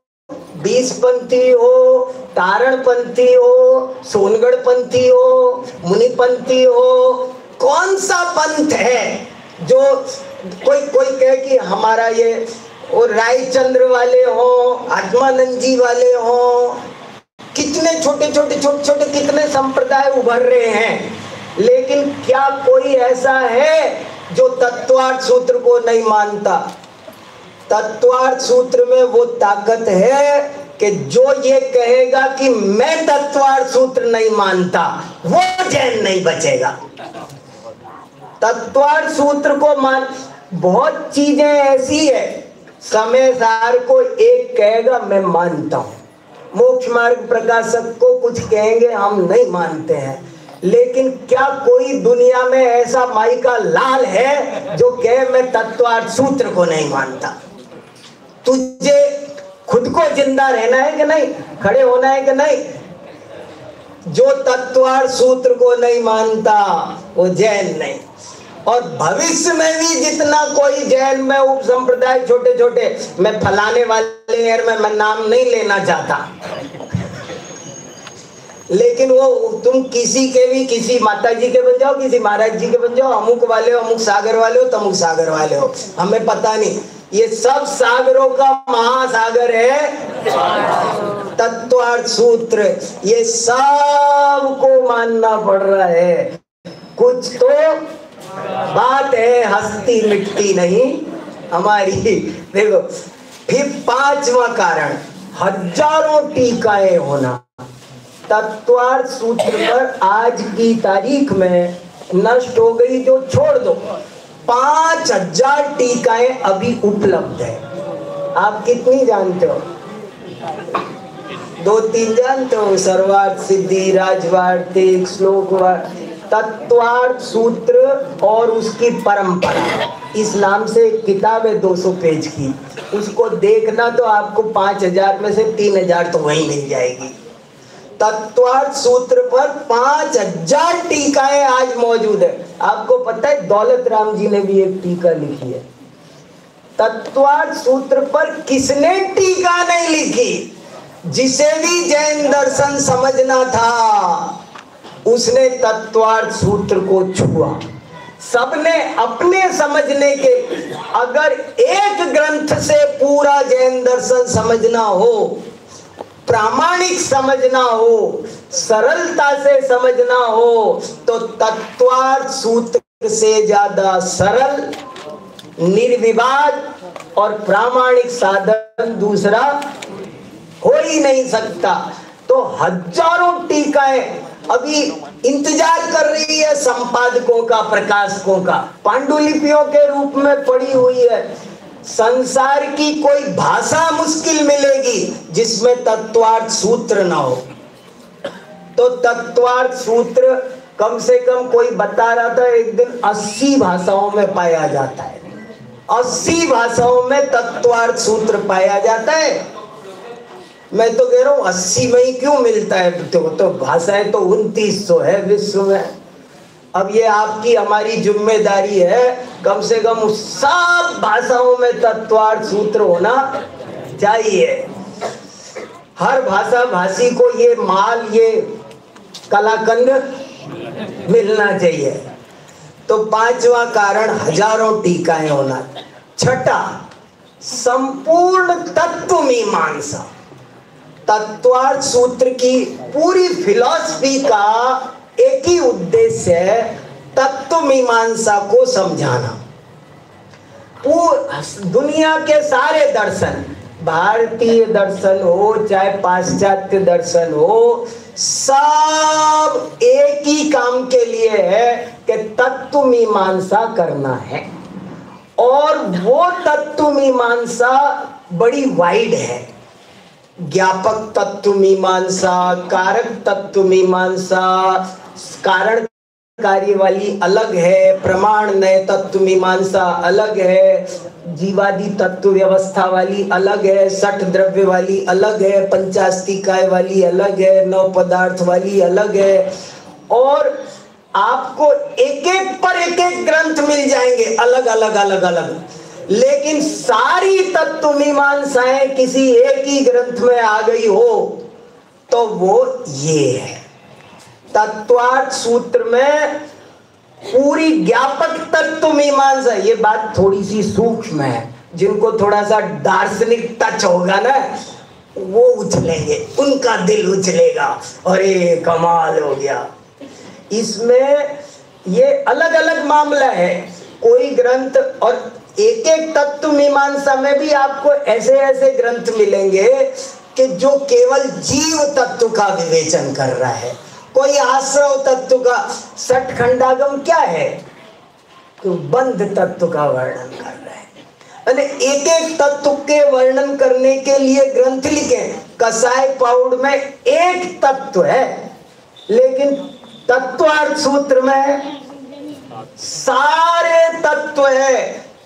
20 पंथी हो, तारण पंथी हो, सोनगढ़ पंथी हो, मुनि पंथी हो, कौन सा पंथ है जो कोई कहे कि हमारा ये, और रायचंद्र वाले हो, आत्मानंद जी वाले हो, कितने छोटे छोटे कितने संप्रदाय उभर रहे हैं। लेकिन क्या कोई ऐसा है जो तत्वार्थ सूत्र को नहीं मानता? तत्वार्थ सूत्र में वो ताकत है कि जो ये कहेगा कि मैं तत्वार्थ सूत्र नहीं मानता, वो जैन नहीं बचेगा। तत्वार्थ सूत्र को मान, बहुत चीजें ऐसी है, समय सार को एक कहेगा मैं मानता हूं, मोक्ष मार्ग प्रकाशक को कुछ कहेंगे हम नहीं मानते हैं। लेकिन क्या कोई दुनिया में ऐसा माई का लाल है जो कहे मैं तत्वार्थ सूत्र को नहीं मानता? तुझे खुद को जिंदा रहना है कि नहीं, खड़े होना है कि नहीं? जो तत्वार्थ सूत्र को नहीं मानता वो जैन नहीं। और भविष्य में भी जितना कोई जैन में उप संप्रदाय छोटे छोटे, मैं फलाने वाले यार मैं नाम नहीं लेना चाहता, लेकिन वो तुम किसी के भी, किसी माता जी के बन जाओ, किसी महाराज जी के बन जाओ, अमुक वाले हो, अमुक सागर वाले हो, तमुक सागर वाले हो, हमें पता नहीं। ये सब सागरों का महासागर है तत्वार्थ सूत्र। ये सब को मानना पड़ रहा है। कुछ तो बात है, हस्ती मिटती नहीं हमारी। देखो, फिर पांचवा कारण, हजारों टीकाएं होना। तत्वार्थ सूत्र पर आज की तारीख में नष्ट हो गई जो छोड़ दो, 5000 टीकाएं अभी उपलब्ध है। आप कितनी जानते हो? 2-3 जानते हो? सर्वार्थ सिद्धि, राजवार्थ, श्लोकवार्थ, तत्वार्थ सूत्र और उसकी परंपरा। इस्लाम से एक किताब है 200 पेज की, उसको देखना तो आपको 5000 में से 3000 तो वहीं मिल जाएगी। तत्वार्थ सूत्र पर 5000 टीकाएं आज मौजूद है। आपको पता है दौलत राम जी ने भी एक टीका लिखी है। तत्वार्थ सूत्र पर किसने टीका नहीं लिखी? जिसे भी जैन दर्शन समझना था उसने तत्वार्थ सूत्र को छुआ। सबने अपने समझने के, अगर एक ग्रंथ से पूरा जैन दर्शन समझना हो, प्रामाणिक समझना हो, सरलता से समझना हो, तो तत्वार्थ सूत्र से ज्यादा सरल, निर्विवाद और प्रामाणिक साधन दूसरा हो ही नहीं सकता। तो हजारों टीकाएं अभी इंतजार कर रही है संपादकों का, प्रकाशकों का, पांडुलिपियों के रूप में पड़ी हुई है। संसार की कोई भाषा मुश्किल मिलेगी जिसमें तत्वार्थ सूत्र ना हो। तो तत्वार्थ सूत्र कम से कम कोई बता रहा था एक दिन 80 भाषाओं में पाया जाता है। 80 भाषाओं में तत्वार्थ सूत्र पाया जाता है। मैं तो कह रहा हूँ 80 में ही क्यों मिलता है, तो भाषाएं तो 2900 है विश्व में। अब ये आपकी हमारी जिम्मेदारी है कम से कम सब भाषाओं में तत्वार्थ सूत्र होना चाहिए। हर भाषा भाषी को ये माल, ये कलाकंद मिलना चाहिए। तो पांचवा कारण हजारों टीकाएं होना। छठा, संपूर्ण तत्व मीमांसा। तत्वार्थ सूत्र की पूरी फिलॉसफी का एक ही उद्देश्य है, तत्व मीमांसा को समझाना। दुनिया के सारे दर्शन, भारतीय दर्शन हो चाहे पाश्चात्य दर्शन हो, सब एक ही काम के लिए है कि तत्व मीमांसा करना है। और वो तत्व मीमांसा बड़ी वाइड है। ज्ञापक तत्व मीमांसा, कारक तत्व मीमांसा, कारण कार्य वाली अलग है, प्रमाण नय तत्व मीमांसा अलग है, जीवादि तत्व व्यवस्था वाली अलग है, सठ द्रव्य वाली अलग है, पंचास्तिकाय वाली अलग है, नव पदार्थ वाली अलग है। और आपको एक एक पर एक एक ग्रंथ मिल जाएंगे अलग अलग अलग अलग, लेकिन सारी तत्व मीमांसाएं किसी एक ही ग्रंथ में आ गई हो तो वो ये है। तत्वार्थ सूत्र में पूरी ज्ञापक तत्व मीमांसा, ये बात थोड़ी सी सूक्ष्म है, जिनको थोड़ा सा दार्शनिक टच होगा ना वो उछलेंगे, उनका दिल उछलेगा, अरे कमाल हो गया। इसमें ये अलग अलग मामला है। कोई ग्रंथ, और एक एक तत्व मीमांसा में भी आपको ऐसे ऐसे ग्रंथ मिलेंगे कि जो केवल जीव तत्व का विवेचन कर रहा है, कोई आश्रव तत्व का। सठ खंडागम क्या है? तो बंध तत्व का वर्णन कर रहा है। एक एक तत्व के वर्णन करने के लिए ग्रंथ लिखे। कसाय पाउड में एक तत्व है, लेकिन तत्वार्थ सूत्र में सारे तत्व है।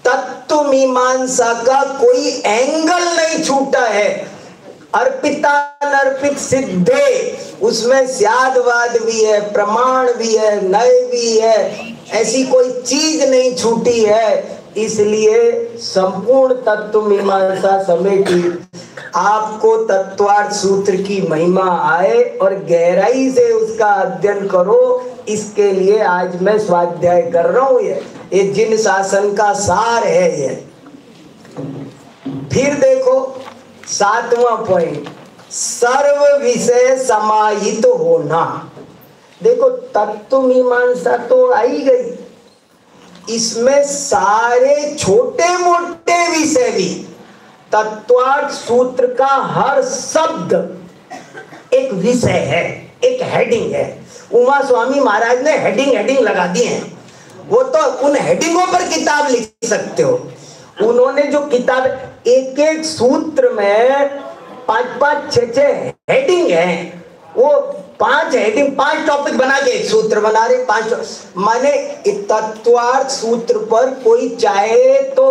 तत्व मीमांसा का कोई एंगल नहीं छूटा है। अर्पिता नर्पित सिद्धे, उसमें स्यादवाद भी है, प्रमाण भी है, नय भी है, ऐसी कोई चीज नहीं छूटी है। इसलिए संपूर्ण तत्व मीमांसा समेटी आपको तत्वार्थ सूत्र की महिमा आए और गहराई से उसका अध्ययन करो। इसके लिए आज मैं स्वाध्याय कर रहा हूं। ये जिन शासन का सार है ये। फिर देखो 7वां पॉइंट, सर्व विषय समाहित होना। देखो तत्व मीमांसा तो आई गई, इसमें सारे छोटे मोटे विषय भी, तत्वार्थ सूत्र का हर शब्द एक विषय है, एक हेडिंग है। उमा स्वामी महाराज ने हेडिंग लगा दी है। वो तो उन हेडिंगों पर किताब लिख सकते हो। उन्होंने जो किताब, एक एक सूत्र में 5-5, 6-6 हेडिंग है। वो 5 हेडिंग, 5 टॉपिक बना के एक सूत्र बना रहे। 5 माने तत्वार्थ सूत्र पर कोई चाहे तो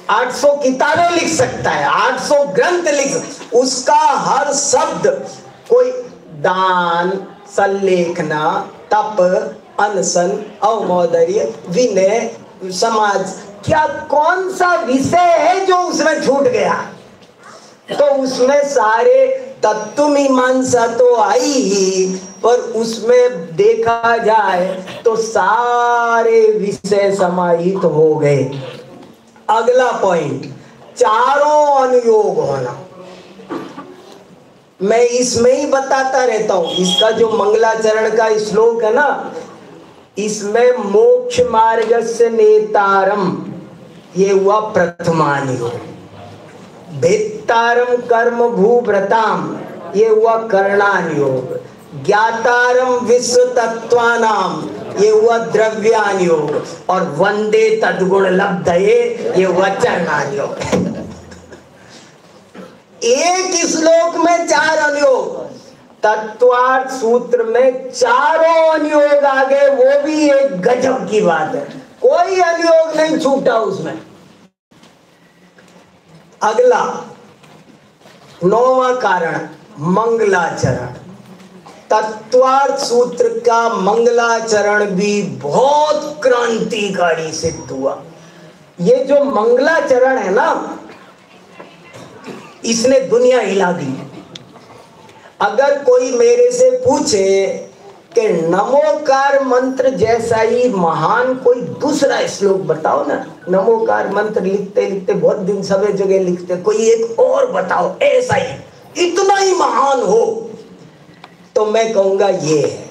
800 किताबें लिख सकता है, 800 ग्रंथ लिख, उसका हर शब्द कोई दान, संलेखना, तप, अनशन, अवमौदर्य, विनय, समाज। क्या कौन सा विषय है जो उसमें छूट गया? तो उसमें सारे तत्व मीमांसा तो आई ही, पर उसमें देखा जाए तो सारे विषय समाहित हो गए। अगला पॉइंट, चारों अनुयोग होना। मैं इसमें ही बताता रहता हूं। इसका जो मंगलाचरण का श्लोक है ना, इसमें मोक्ष मार्गस्य नेतारम, ये हुआ प्रथमानुयोग। भेत्तारम कर्म भूभ्रताम, ये हुआ कर्णानुयोग। ज्ञातारम विश्व तत्वानाम, ये हुआ द्रव्यानुयोग। और वंदे तद्गुण लब्धये, ये हुआ चरणानुयोग। एक श्लोक में 4 अनुयोग। तत्वार्थ सूत्र में चारों अनुयोग आ गए, वो भी एक गजब की बात है। कोई अनुयोग नहीं छूटा उसमें। अगला 9वां कारण, मंगलाचरण। तत्वार्थ सूत्र का मंगलाचरण भी बहुत क्रांतिकारी सिद्ध हुआ। ये जो मंगलाचरण है ना, इसने दुनिया हिला दी। अगर कोई मेरे से पूछे कि नमोकार मंत्र जैसा ही महान कोई दूसरा श्लोक बताओ ना, नमोकार मंत्र लिखते लिखते बहुत दिन सभी जगह लिखते, कोई एक और बताओ ऐसा ही इतना ही महान हो, तो मैं कहूंगा ये है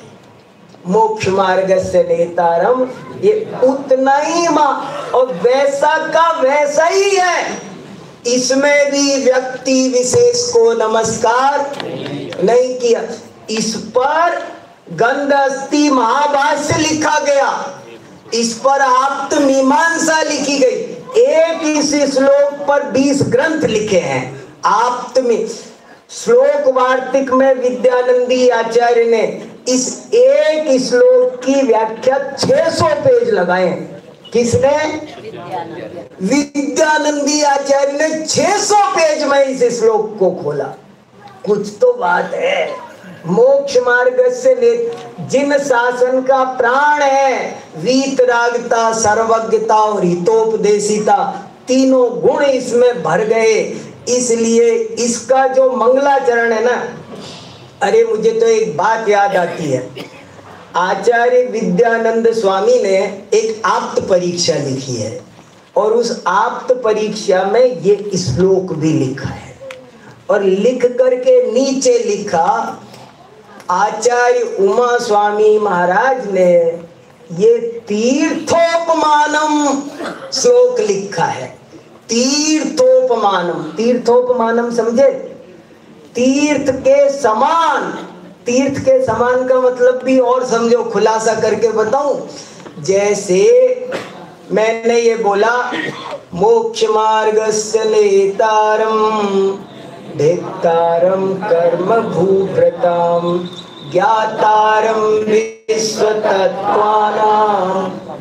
मोक्ष मार्गस्य नेतारम। ये उतना ही और वैसा का वैसा ही है। इसमें भी व्यक्ति विशेष को नमस्कार नहीं किया। इस पर गंधस्ती महाभाष्य लिखा गया, इस पर आप्त मीमांसा लिखी गई। एक इस श्लोक पर 20 ग्रंथ लिखे हैं। आप्त में श्लोक वार्तिक में विद्यानंदी आचार्य ने इस एक श्लोक की व्याख्या 600 पेज लगाए। किसने? विद्यानंदी आचार्य ने 600 पेज में इस श्लोक को खोला। कुछ तो बात है। मोक्ष मार्ग से जिन शासन का प्राण है, वीतरागता, सर्वज्ञता और हितोपदेशिता, तीनों गुण इसमें भर गए। इसलिए इसका जो मंगलाचरण है ना, अरे मुझे तो एक बात याद आती है। आचार्य विद्यानंद स्वामी ने एक आप्त परीक्षा लिखी है और उस आप्त परीक्षा में ये श्लोक भी लिखा है। और लिख करके नीचे लिखा, आचार्य उमा स्वामी महाराज ने ये तीर्थोपमानम श्लोक लिखा है। तीर्थोपमानम, तीर्थोपमानम समझे? तीर्थ के समान। तीर्थ के समान का मतलब भी और समझो, खुलासा करके बताऊं। जैसे मैंने ये बोला, मोक्ष मार्गस्य नेतारम भेत्तारम कर्म भूभ्रताम ज्ञातारम विश्व तत्वानाम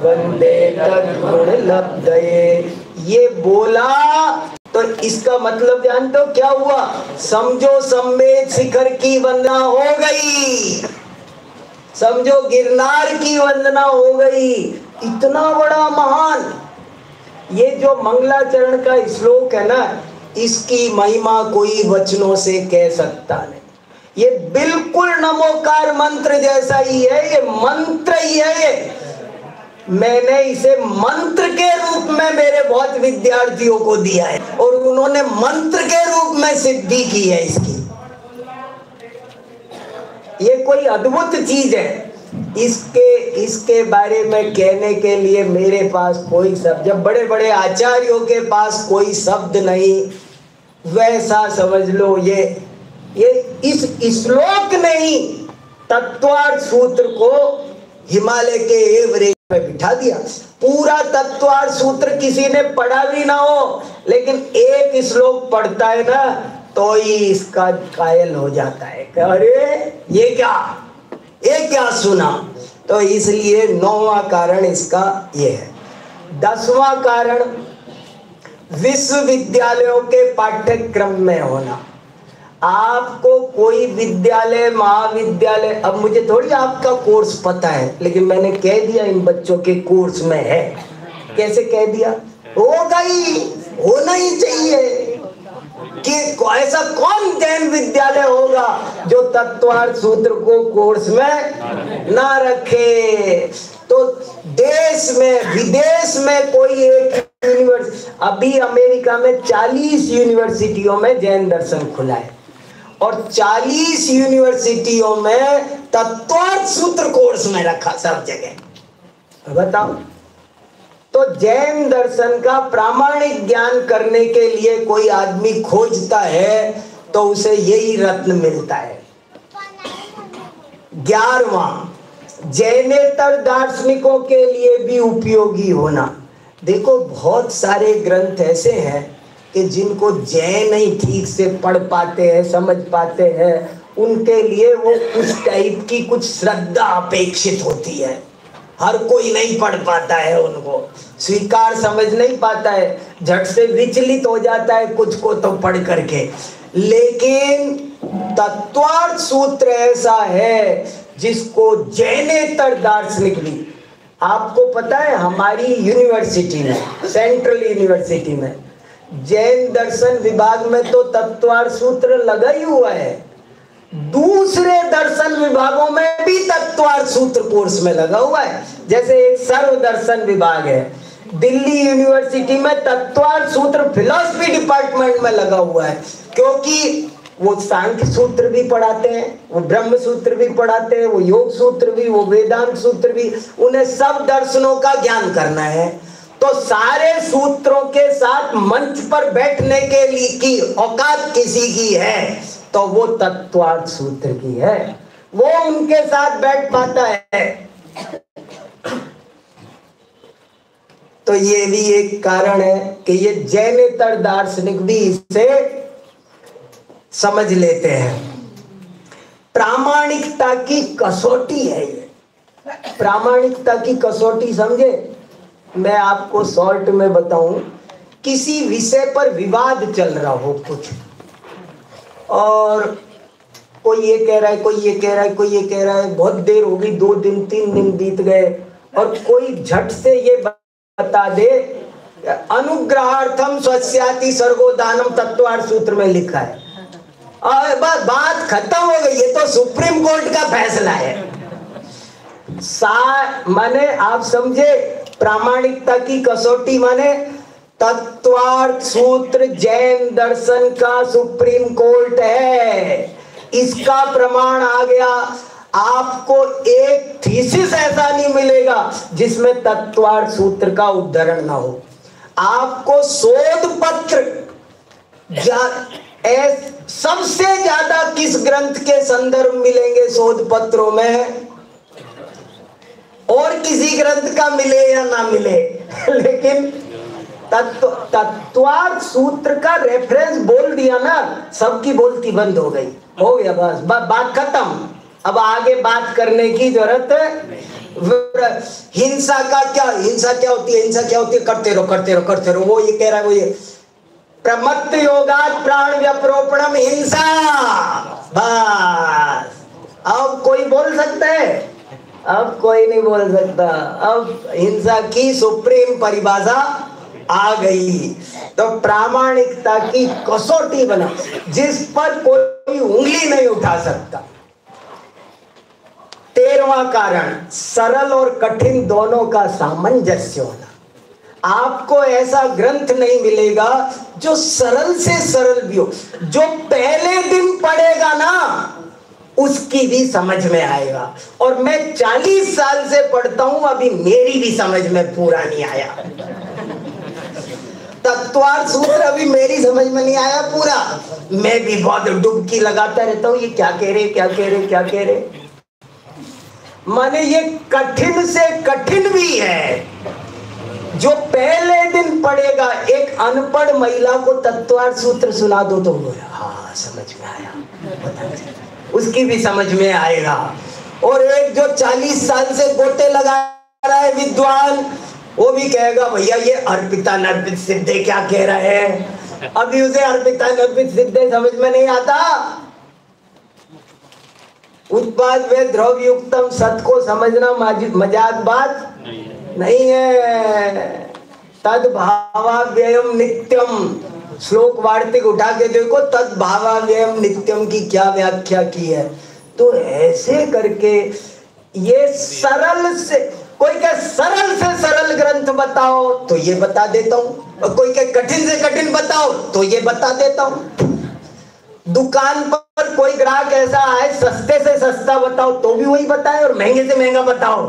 वंदे तद्गुण लब्धये। ये बोला तो इसका मतलब जानते हो क्या हुआ? समझो सम्मेद शिखर की वंदना हो गई, समझो गिरनार की वंदना हो गई। इतना बड़ा महान ये जो मंगलाचरण का श्लोक है ना, इसकी महिमा कोई वचनों से कह सकता नहीं। ये बिल्कुल नमोकार मंत्र जैसा ही है, ये मंत्र ही है। ये मैंने इसे मंत्र के रूप में मेरे बहुत विद्यार्थियों को दिया है और उन्होंने मंत्र के रूप में सिद्धि की है इसकी। ये कोई अद्भुत चीज है। इसके बारे में कहने के लिए मेरे पास कोई शब्द, जब बड़े बड़े आचार्यों के पास कोई शब्द नहीं, वैसा समझ लो ये इस श्लोक ने ही तत्वार्थ सूत्र को हिमालय के एवरेज में बिठा दिया। पूरा तत्वार्थ सूत्र किसी ने पढ़ा भी ना हो, लेकिन एक श्लोक पढ़ता है ना तो ही इसका कायल हो जाता है। अरे ये क्या सुना। तो इसलिए 9वां कारण इसका ये है। 10वां कारण विश्वविद्यालयों के पाठ्यक्रम में होना। आपको कोई विद्यालय महाविद्यालय, अब मुझे थोड़ी आपका कोर्स पता है, लेकिन मैंने कह दिया इन बच्चों के कोर्स में है। कैसे कह दिया? होगा ही, होना ही चाहिए कि ऐसा कौन जैन विद्यालय होगा जो तत्वार्थ सूत्र को कोर्स में ना रखे। तो देश में विदेश में कोई एक यूनिवर्सिटी, अभी अमेरिका में 40 यूनिवर्सिटियों में जैन दर्शन खुला है और 40 यूनिवर्सिटियों में तत्वार्थ सूत्र कोर्स में रखा सब जगह। बताओ, तो जैन दर्शन का प्रामाणिक ज्ञान करने के लिए कोई आदमी खोजता है तो उसे यही रत्न मिलता है। 11वां, जैनेतर दार्शनिकों के लिए भी उपयोगी होना। देखो, बहुत सारे ग्रंथ ऐसे हैं कि जिनको जैन ही ठीक से पढ़ पाते हैं, समझ पाते हैं, उनके लिए वो उस टाइप की कुछ श्रद्धा अपेक्षित होती है। हर कोई नहीं पढ़ पाता है, उनको स्वीकार समझ नहीं पाता है, झट से विचलित हो जाता है कुछ को तो पढ़ करके। लेकिन तत्वार्थ सूत्र ऐसा है जिसको जैनेतर दार्शनिक भी, आपको पता है हमारी यूनिवर्सिटी में, सेंट्रल यूनिवर्सिटी में जैन दर्शन विभाग में तो तत्वार्थ सूत्र लगा ही हुआ है। दूसरे दर्शन विभागों में भी तत्वार्थ सूत्र कोर्स में लगा हुआ है। जैसे एक सर्व दर्शन विभाग है दिल्ली यूनिवर्सिटी में, तत्वार्थ सूत्र फिलॉसफी डिपार्टमेंट में लगा हुआ है, क्योंकि वो सांख्य सूत्र भी पढ़ाते हैं, वो ब्रह्म सूत्र भी पढ़ाते हैं, वो योग सूत्र भी, वो वेदांत सूत्र भी, उन्हें सब दर्शनों का ज्ञान करना है। तो सारे सूत्रों के साथ मंच पर बैठने के लिए की औकात किसी की है तो वो तत्वार्थ सूत्र की है, वो उनके साथ बैठ पाता है। तो ये भी एक कारण है कि ये जैनेतर दार्शनिक भी इसे समझ लेते हैं। प्रामाणिकता की कसौटी है ये, प्रामाणिकता की कसौटी समझे। मैं आपको शॉर्ट में बताऊं, किसी विषय पर विवाद चल रहा हो कुछ, और कोई ये कह रहा है, कोई ये कह रहा है, कोई ये कह रहा है, बहुत देर हो गई, 2 दिन 3 दिन बीत गए, और कोई झट से ये बता दे अनुग्रहार्थम स्वस्याति सर्गोदानम तत्वार्थ सूत्र में लिखा है, और बस बात खत्म हो गई। ये तो सुप्रीम कोर्ट का फैसला है। माने आप समझे, प्रामाणिकता की कसौटी माने तत्वार्थ सूत्र जैन दर्शन का सुप्रीम कोर्ट है, इसका प्रमाण आ गया। आपको एक थीसिस ऐसा नहीं मिलेगा जिसमें तत्वार्थ सूत्र का उद्धरण ना हो। आपको शोध पत्र सबसे ज्यादा किस ग्रंथ के संदर्भ मिलेंगे शोध पत्रों में, और किसी ग्रंथ का मिले या ना मिले, लेकिन तत्वार्थ सूत्र का रेफरेंस बोल दिया ना, सबकी बोलती बंद हो गई, हो गया, बस बात खत्म। अब आगे बात करने की जरूरत है। हिंसा का क्या, हिंसा क्या होती है, हिंसा क्या होती है, करते रहो करते रहो करते रहो, वो ये कह रहा है, वो ये प्रमत्त योगात् प्राण व्यप्रोपणम हिंसा, बस। अब कोई बोल सकता है? अब कोई नहीं बोल सकता। अब हिंसा की सुप्रीम परिभाषा आ गई। तो प्रामाणिकता की कसौटी बना जिस पर कोई उंगली नहीं उठा सकता। 13वां कारण, सरल और कठिन दोनों का सामंजस्य होना। आपको ऐसा ग्रंथ नहीं मिलेगा जो सरल से सरल भी हो, जो पहले दिन पढ़ेगा ना उसकी भी समझ में आएगा। और मैं 40 साल से पढ़ता हूं, अभी मेरी भी समझ में पूरा नहीं आया। तत्वार्थ सूत्र अभी मेरी समझ में नहीं आया पूरा, मैं भी बहुत डुबकी लगाता रहता हूं, ये क्या कह रहे क्या कह रहे क्या कह रहे। माने ये कठिन से कठिन भी है। जो पहले दिन पढ़ेगा, एक अनपढ़ महिला को तत्वार्थ सूत्र सुना दो तो वो हाँ समझ में आया, उसकी भी समझ में आएगा। और एक जो 40 साल से गोटे लगा रहा है विद्वान, वो भी कहेगा भैया ये अर्पिता नर्पित सिद्धे क्या कह रहा है, अभी उसे अर्पिता अर्पित सिद्धे समझ में नहीं आता। उत्पाद वे द्रव्य युक्तम सत को समझना मजाक बात नहीं है। तद भावाव्ययम नित्यम, श्लोक वार्तिक उठा के देखो, तद भावाव्ययम नित्यम की क्या व्याख्या की है। तो ऐसे करके ये सरल से, कोई क्या सरल से सरल ग्रंथ बताओ तो ये बता देता हूं, और कोई क्या कठिन से कठिन बताओ तो ये बता देता हूं। दुकान पर कोई ग्राहक ऐसा आए, सस्ते से सस्ता बताओ तो भी वही बताए, और महंगे से महंगा बताओ,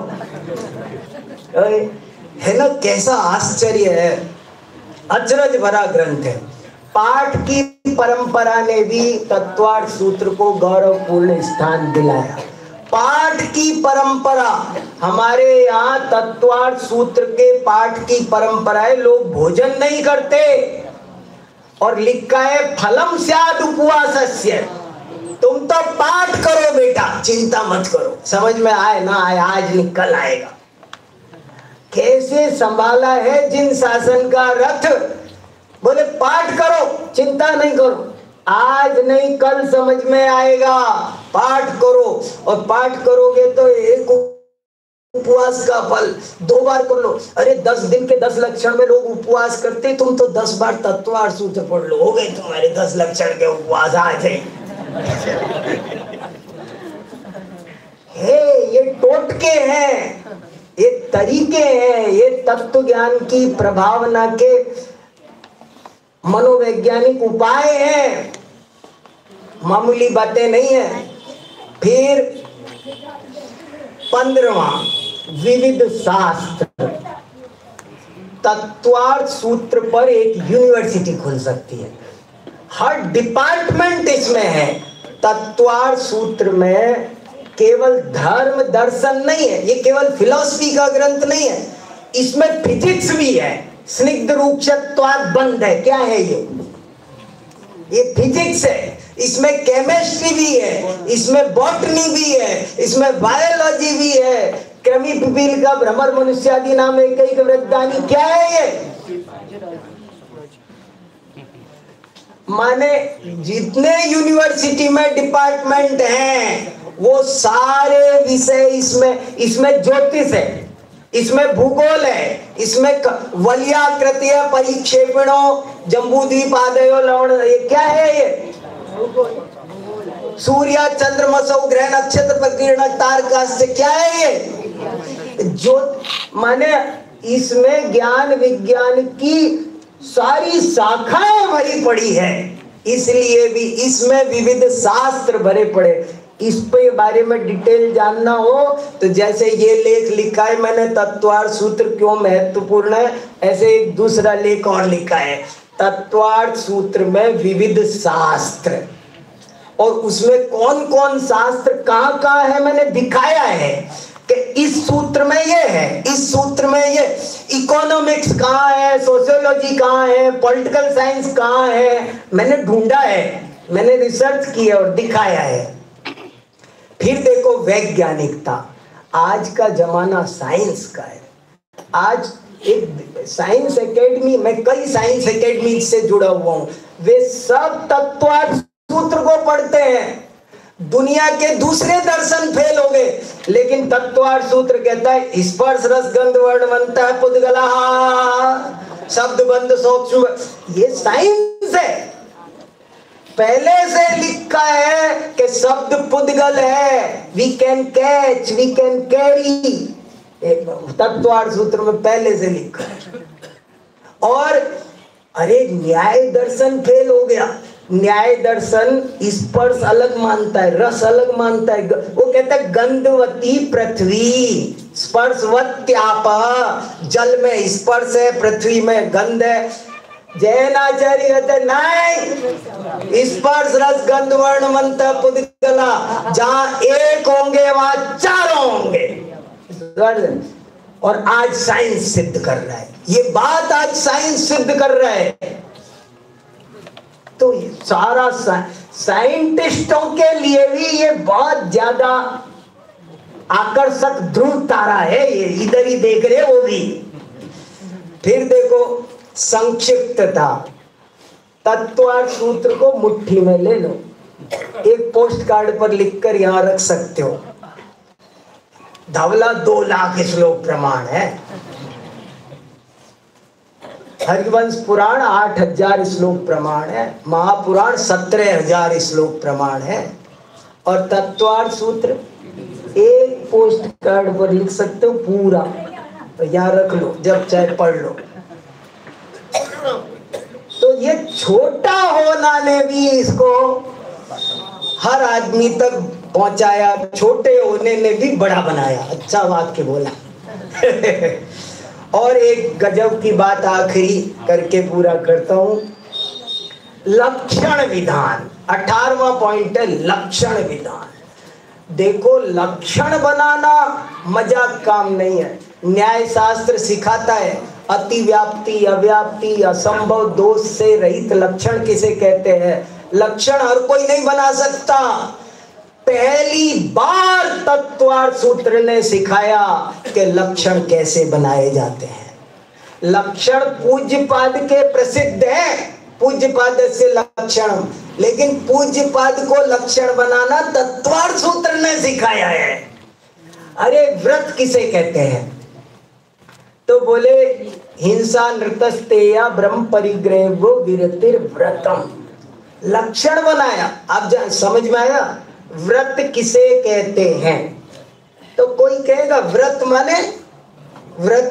है ना। कैसा आश्चर्य है, अचरज भरा ग्रंथ है। पाठ की परंपरा ने भी तत्वार्थ सूत्र को गौरवपूर्ण स्थान दिलाया। पाठ की परंपरा, हमारे यहाँ तत्वार्थ सूत्र के पाठ की परंपरा है। लोग भोजन नहीं करते, और लिखा है फलम स्याद उपवासस्य। तुम तो पाठ करो बेटा, चिंता मत करो, समझ में आए ना आए, आज निकल आएगा। कैसे संभाला है जिन शासन का रथ, बोले पाठ करो, चिंता नहीं करो, आज नहीं कल समझ में आएगा, पाठ करो। और पाठ करोगे तो एक उपवास का फल 2 बार कर लो। अरे 10 दिन के 10 लक्षण में लोग उपवास करते, तुम तो 10 बार तत्वार्थ सूत्र पढ़ लो, हो गए तुम्हारे 10 लक्षण के उपवास आज है। ये टोटके हैं, ये तरीके हैं, ये तत्व ज्ञान की प्रभावना के मनोवैज्ञानिक उपाय हैं, मामूली बातें नहीं है। फिर 15वां विविध शास्त्र, तत्वार्थ सूत्र पर एक यूनिवर्सिटी खुल सकती है, हर डिपार्टमेंट इसमें है। तत्वार्थ सूत्र में केवल धर्म दर्शन नहीं है, ये केवल फिलॉसफी का ग्रंथ नहीं है, इसमें फिजिक्स भी है। स्निग्ध रूक्षत्वाद बंध है, क्या है ये फिजिक्स है। इसमें केमिस्ट्री भी है, इसमें बॉटनी भी है, इसमें बायोलॉजी भी है। कृमि पिपील का भ्रमर मनुष्यादि नाम एक वृद्धानी, क्या है ये? माने जितने यूनिवर्सिटी में डिपार्टमेंट हैं वो सारे विषय इसमें ज्योतिष है, इसमें भूगोल है, इसमें वलयाकृतीय परिक्षेपणों जम्बूद्वीपादयो लवण, ये क्या है ये? सूर्य चंद्रमसौ ग्रह नक्षत्र प्रकीर्ण तारकास्य, क्या है ये? जो माने इसमें ज्ञान विज्ञान की सारी शाखाएं भरी पड़ी है, इसलिए भी इसमें विविध शास्त्र भरे पड़े। इस पे बारे में डिटेल जानना हो तो जैसे ये लेख लिखा है मैंने, तत्वार्थ सूत्र क्यों महत्वपूर्ण है, ऐसे एक दूसरा लेख और लिखा है, तत्वार्थ सूत्र में विविध शास्त्र, और उसमें कौन कौन शास्त्र कहाँ कहाँ है मैंने दिखाया है कि इस सूत्र में ये है, इस सूत्र में ये, इकोनॉमिक्स कहाँ है, सोशियोलॉजी कहाँ है, पॉलिटिकल साइंस कहाँ है, मैंने ढूंढा है, मैंने रिसर्च किया और दिखाया है। फिर देखो वैज्ञानिकता, आज का जमाना साइंस का है। आज एक साइंस एकेडमी, मैं कई साइंस एकेडमी से जुड़ा हुआ हूं, वे सब तत्वार्थ सूत्र को पढ़ते हैं। दुनिया के दूसरे दर्शन फेल हो गए, लेकिन तत्वार्थ सूत्र कहता है स्पर्श रस गंध वर्ण बनता है पुद्गला, शब्द बंध सूक्ष्म, ये साइंस है। पहले से लिखा है कि शब्द पुद्गल है, we can catch, we can carry, Tattvartha Sutra में पहले से लिखा है। और अरे न्याय दर्शन फेल हो गया, न्याय दर्शन स्पर्श अलग मानता है, रस अलग मानता है, वो कहता है गंधवती पृथ्वी, स्पर्शवत्याप, जल में स्पर्श है, पृथ्वी में गंध है। जैनाचार्य कहते नहीं, स्पर्श रस गंध वर्ण मंत्र पुद्गला, जहां एक होंगे वहां चारों होंगे। और आज साइंस सिद्ध कर रहा है, ये बात आज साइंस सिद्ध कर रहा है। तो सारा साइंटिस्टों के लिए भी ये बहुत ज्यादा आकर्षक ध्रुव तारा है, ये इधर ही देख रहे वो भी। फिर देखो संक्षिप्तता, तत्वार्थ सूत्र को मुट्ठी में ले लो, एक पोस्ट कार्ड पर लिखकर यहां रख सकते हो। धवला 2 लाख श्लोक प्रमाण है, हरिवंश पुराण 8000 श्लोक प्रमाण है, महापुराण 17000 श्लोक प्रमाण है, और तत्वार्थ सूत्र एक पोस्ट कार्ड पर लिख सकते हो पूरा, तो यहाँ रख लो, जब चाहे पढ़ लो। तो ये छोटा होना ने भी इसको हर आदमी तक पहुंचाया, छोटे होने ने भी बड़ा बनाया। अच्छा वाक्य बोला। और एक गजब की बात आखिरी करके पूरा करता हूं। लक्षण विधान, 18वां पॉइंट है लक्षण विधान। देखो, लक्षण बनाना मजाक काम नहीं है। न्याय शास्त्र सिखाता है अतिव्याप्ति, अव्याप्ति, असंभव, दोष से रहित लक्षण किसे कहते हैं। लक्षण हर कोई नहीं बना सकता। पहली बार तत्वार्थ सूत्र ने सिखाया कि लक्षण कैसे बनाए जाते हैं। लक्षण पूज्यपाद के प्रसिद्ध है, पूज्यपाद से लक्षण, लेकिन पूज्यपाद को लक्षण बनाना तत्वार्थ सूत्र ने सिखाया है। अरे व्रत किसे कहते हैं? तो बोले हिंसा नृतस्तेया ब्रह्म परिग्रहो विरतिर व्रतम। लक्षण बनाया। आप समझ में आया व्रत किसे कहते हैं? तो कोई कहेगा व्रत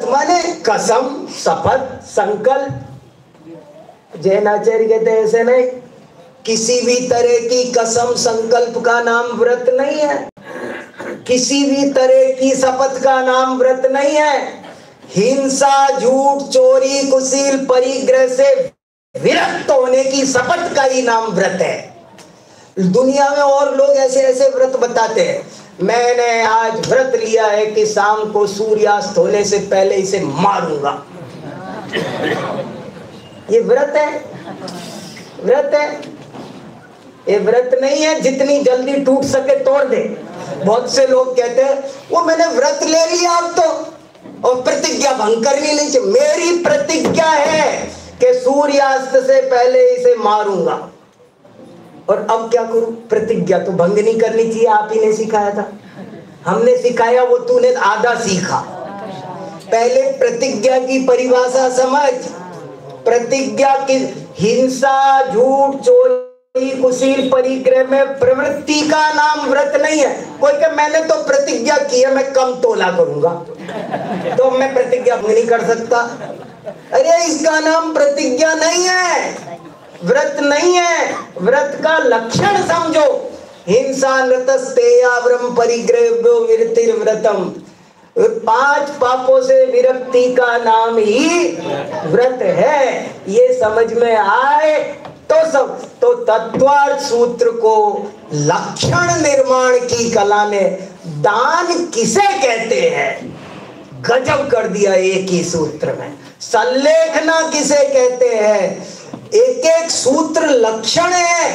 माने कसम, शपथ, संकल्प। जैनाचार्य कहते हैं ऐसे नहीं, किसी भी तरह की कसम संकल्प का नाम व्रत नहीं है, किसी भी तरह की शपथ का नाम व्रत नहीं है। हिंसा, झूठ, चोरी, कुशील, परिग्रह से विरक्त होने की शपथ का ही नाम व्रत है। दुनिया में और लोग ऐसे ऐसे व्रत बताते हैं, मैंने आज व्रत लिया है कि शाम को सूर्यास्त होने से पहले इसे मारूंगा। ये व्रत है? व्रत है? ये व्रत नहीं है। जितनी जल्दी टूट सके तोड़ दे। बहुत से लोग कहते हैं वो मैंने व्रत ले लिया अब तो, और प्रतिज्ञा भंग करनी नहीं चाहिए। मेरी प्रतिज्ञा है कि सूर्यास्त से पहले इसे मारूंगा, और अब क्या करूं? प्रतिज्ञा तो भंग नहीं करनी चाहिए, आप ही ने सिखाया था। हमने सिखाया, वो तूने आधा सीखा। पहले प्रतिज्ञा की परिभाषा समझ। प्रतिज्ञा की हिंसा, झूठ, चोरी, कुशील, परिग्रह में प्रवृत्ति का नाम व्रत नहीं है। कोई कहे मैंने तो प्रतिज्ञा की है, मैं कम तोला करूंगा, तो मैं प्रतिज्ञा नहीं कर सकता। अरे इसका नाम प्रतिज्ञा नहीं है, व्रत नहीं है। व्रत का लक्षण समझो। हिंसा नृतस्तेया ब्रह्म परिग्रहो विरतिर व्रतम। 5 पापों से विरक्ति का नाम ही व्रत है। ये समझ में आए तो सब। तो तत्वार्थ सूत्र को लक्षण निर्माण की कला ने दान किसे कहते हैं गजब कर दिया एक ही सूत्र में। संलेखना किसे कहते हैं? एक एक सूत्र लक्षण है।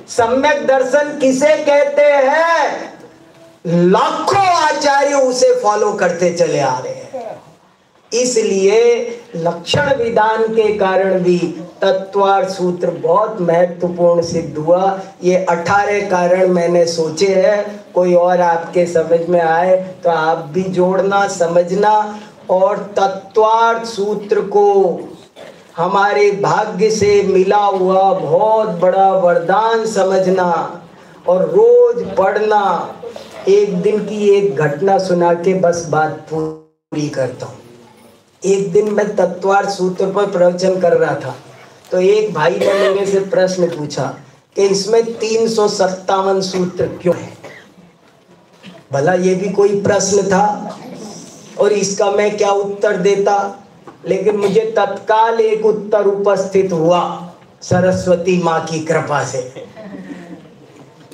सम्यक दर्शन किसे कहते हैं? लाखों आचार्य उसे फॉलो करते चले आ रहे हैं। इसलिए लक्षण विधान के कारण भी तत्वार्थ सूत्र बहुत महत्वपूर्ण सिद्ध हुआ। ये 18 कारण मैंने सोचे हैं, कोई और आपके समझ में आए तो आप भी जोड़ना, समझना। और तत्वार्थ सूत्र को हमारे भाग्य से मिला हुआ बहुत बड़ा वरदान समझना और रोज पढ़ना। एक दिन की एक घटना सुना के बस बात पूरी करता हूँ। एक दिन मैं तत्वार्थ सूत्र पर प्रवचन कर रहा था, तो एक भाई ने मेरे से प्रश्न पूछा कि इसमें 357 सूत्र क्यों है। भला ये भी कोई प्रश्न था और इसका मैं क्या उत्तर देता, लेकिन मुझे तत्काल एक उत्तर उपस्थित हुआ सरस्वती माँ की कृपा से।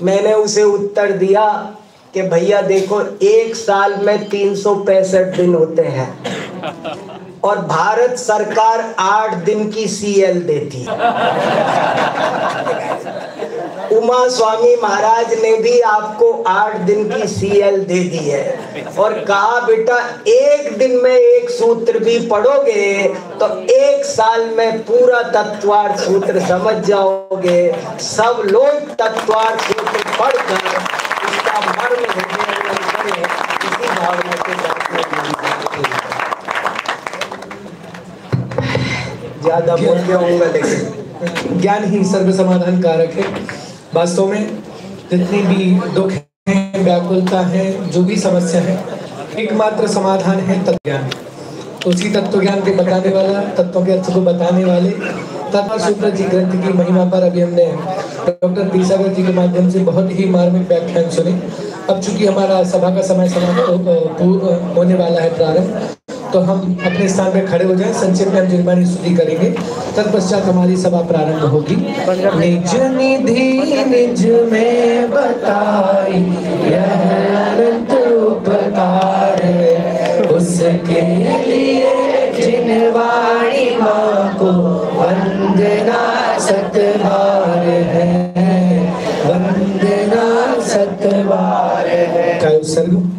मैंने उसे उत्तर दिया कि भैया देखो, एक साल में 365 दिन होते हैं और भारत सरकार 8 दिन की CL देती है। उमा स्वामी महाराज ने भी आपको 8 दिन की सीएल दे दी है और कहा बेटा 1 दिन में एक सूत्र भी पढ़ोगे तो 1 साल में पूरा तत्वार्थ सूत्र समझ जाओगे। सब लोग तत्वार्थ सूत्र पढ़कर इसका मर्म हृदय करें, इसी भावना के साथ में ज्यादा बोल के होगा, लेकिन ज्ञान ही सर्व समाधान कारक है। वास्तव में जितनी भी दुख है, व्याकुलता है, जो भी समस्या है, एकमात्र समाधान है तत्व ज्ञान। तो उसी तत्व ज्ञान के बताने वाला, तत्वों के अर्थ को बताने वाले तत्व सूत्र जी ग्रंथ की महिमा पर अभी हमने डॉक्टर पी सागर जी के माध्यम से बहुत ही मार्मिक व्याख्यान सुने। अब चूंकि हमारा सभा का समय होने वाला है प्रारंभ, तो हम अपने स्थान पे खड़े हो जाएं, संक्षेप में हम जिनवाणी स्तुति करेंगे, तत्पश्चात हमारी सभा प्रारंभ होगी। निज निधि निज में बताई यह अनंत उपकार है, उसके लिए जिनवाणी माँ को वंदना सतबार है, वंदना सतबार है। क्या उत्सर्ग?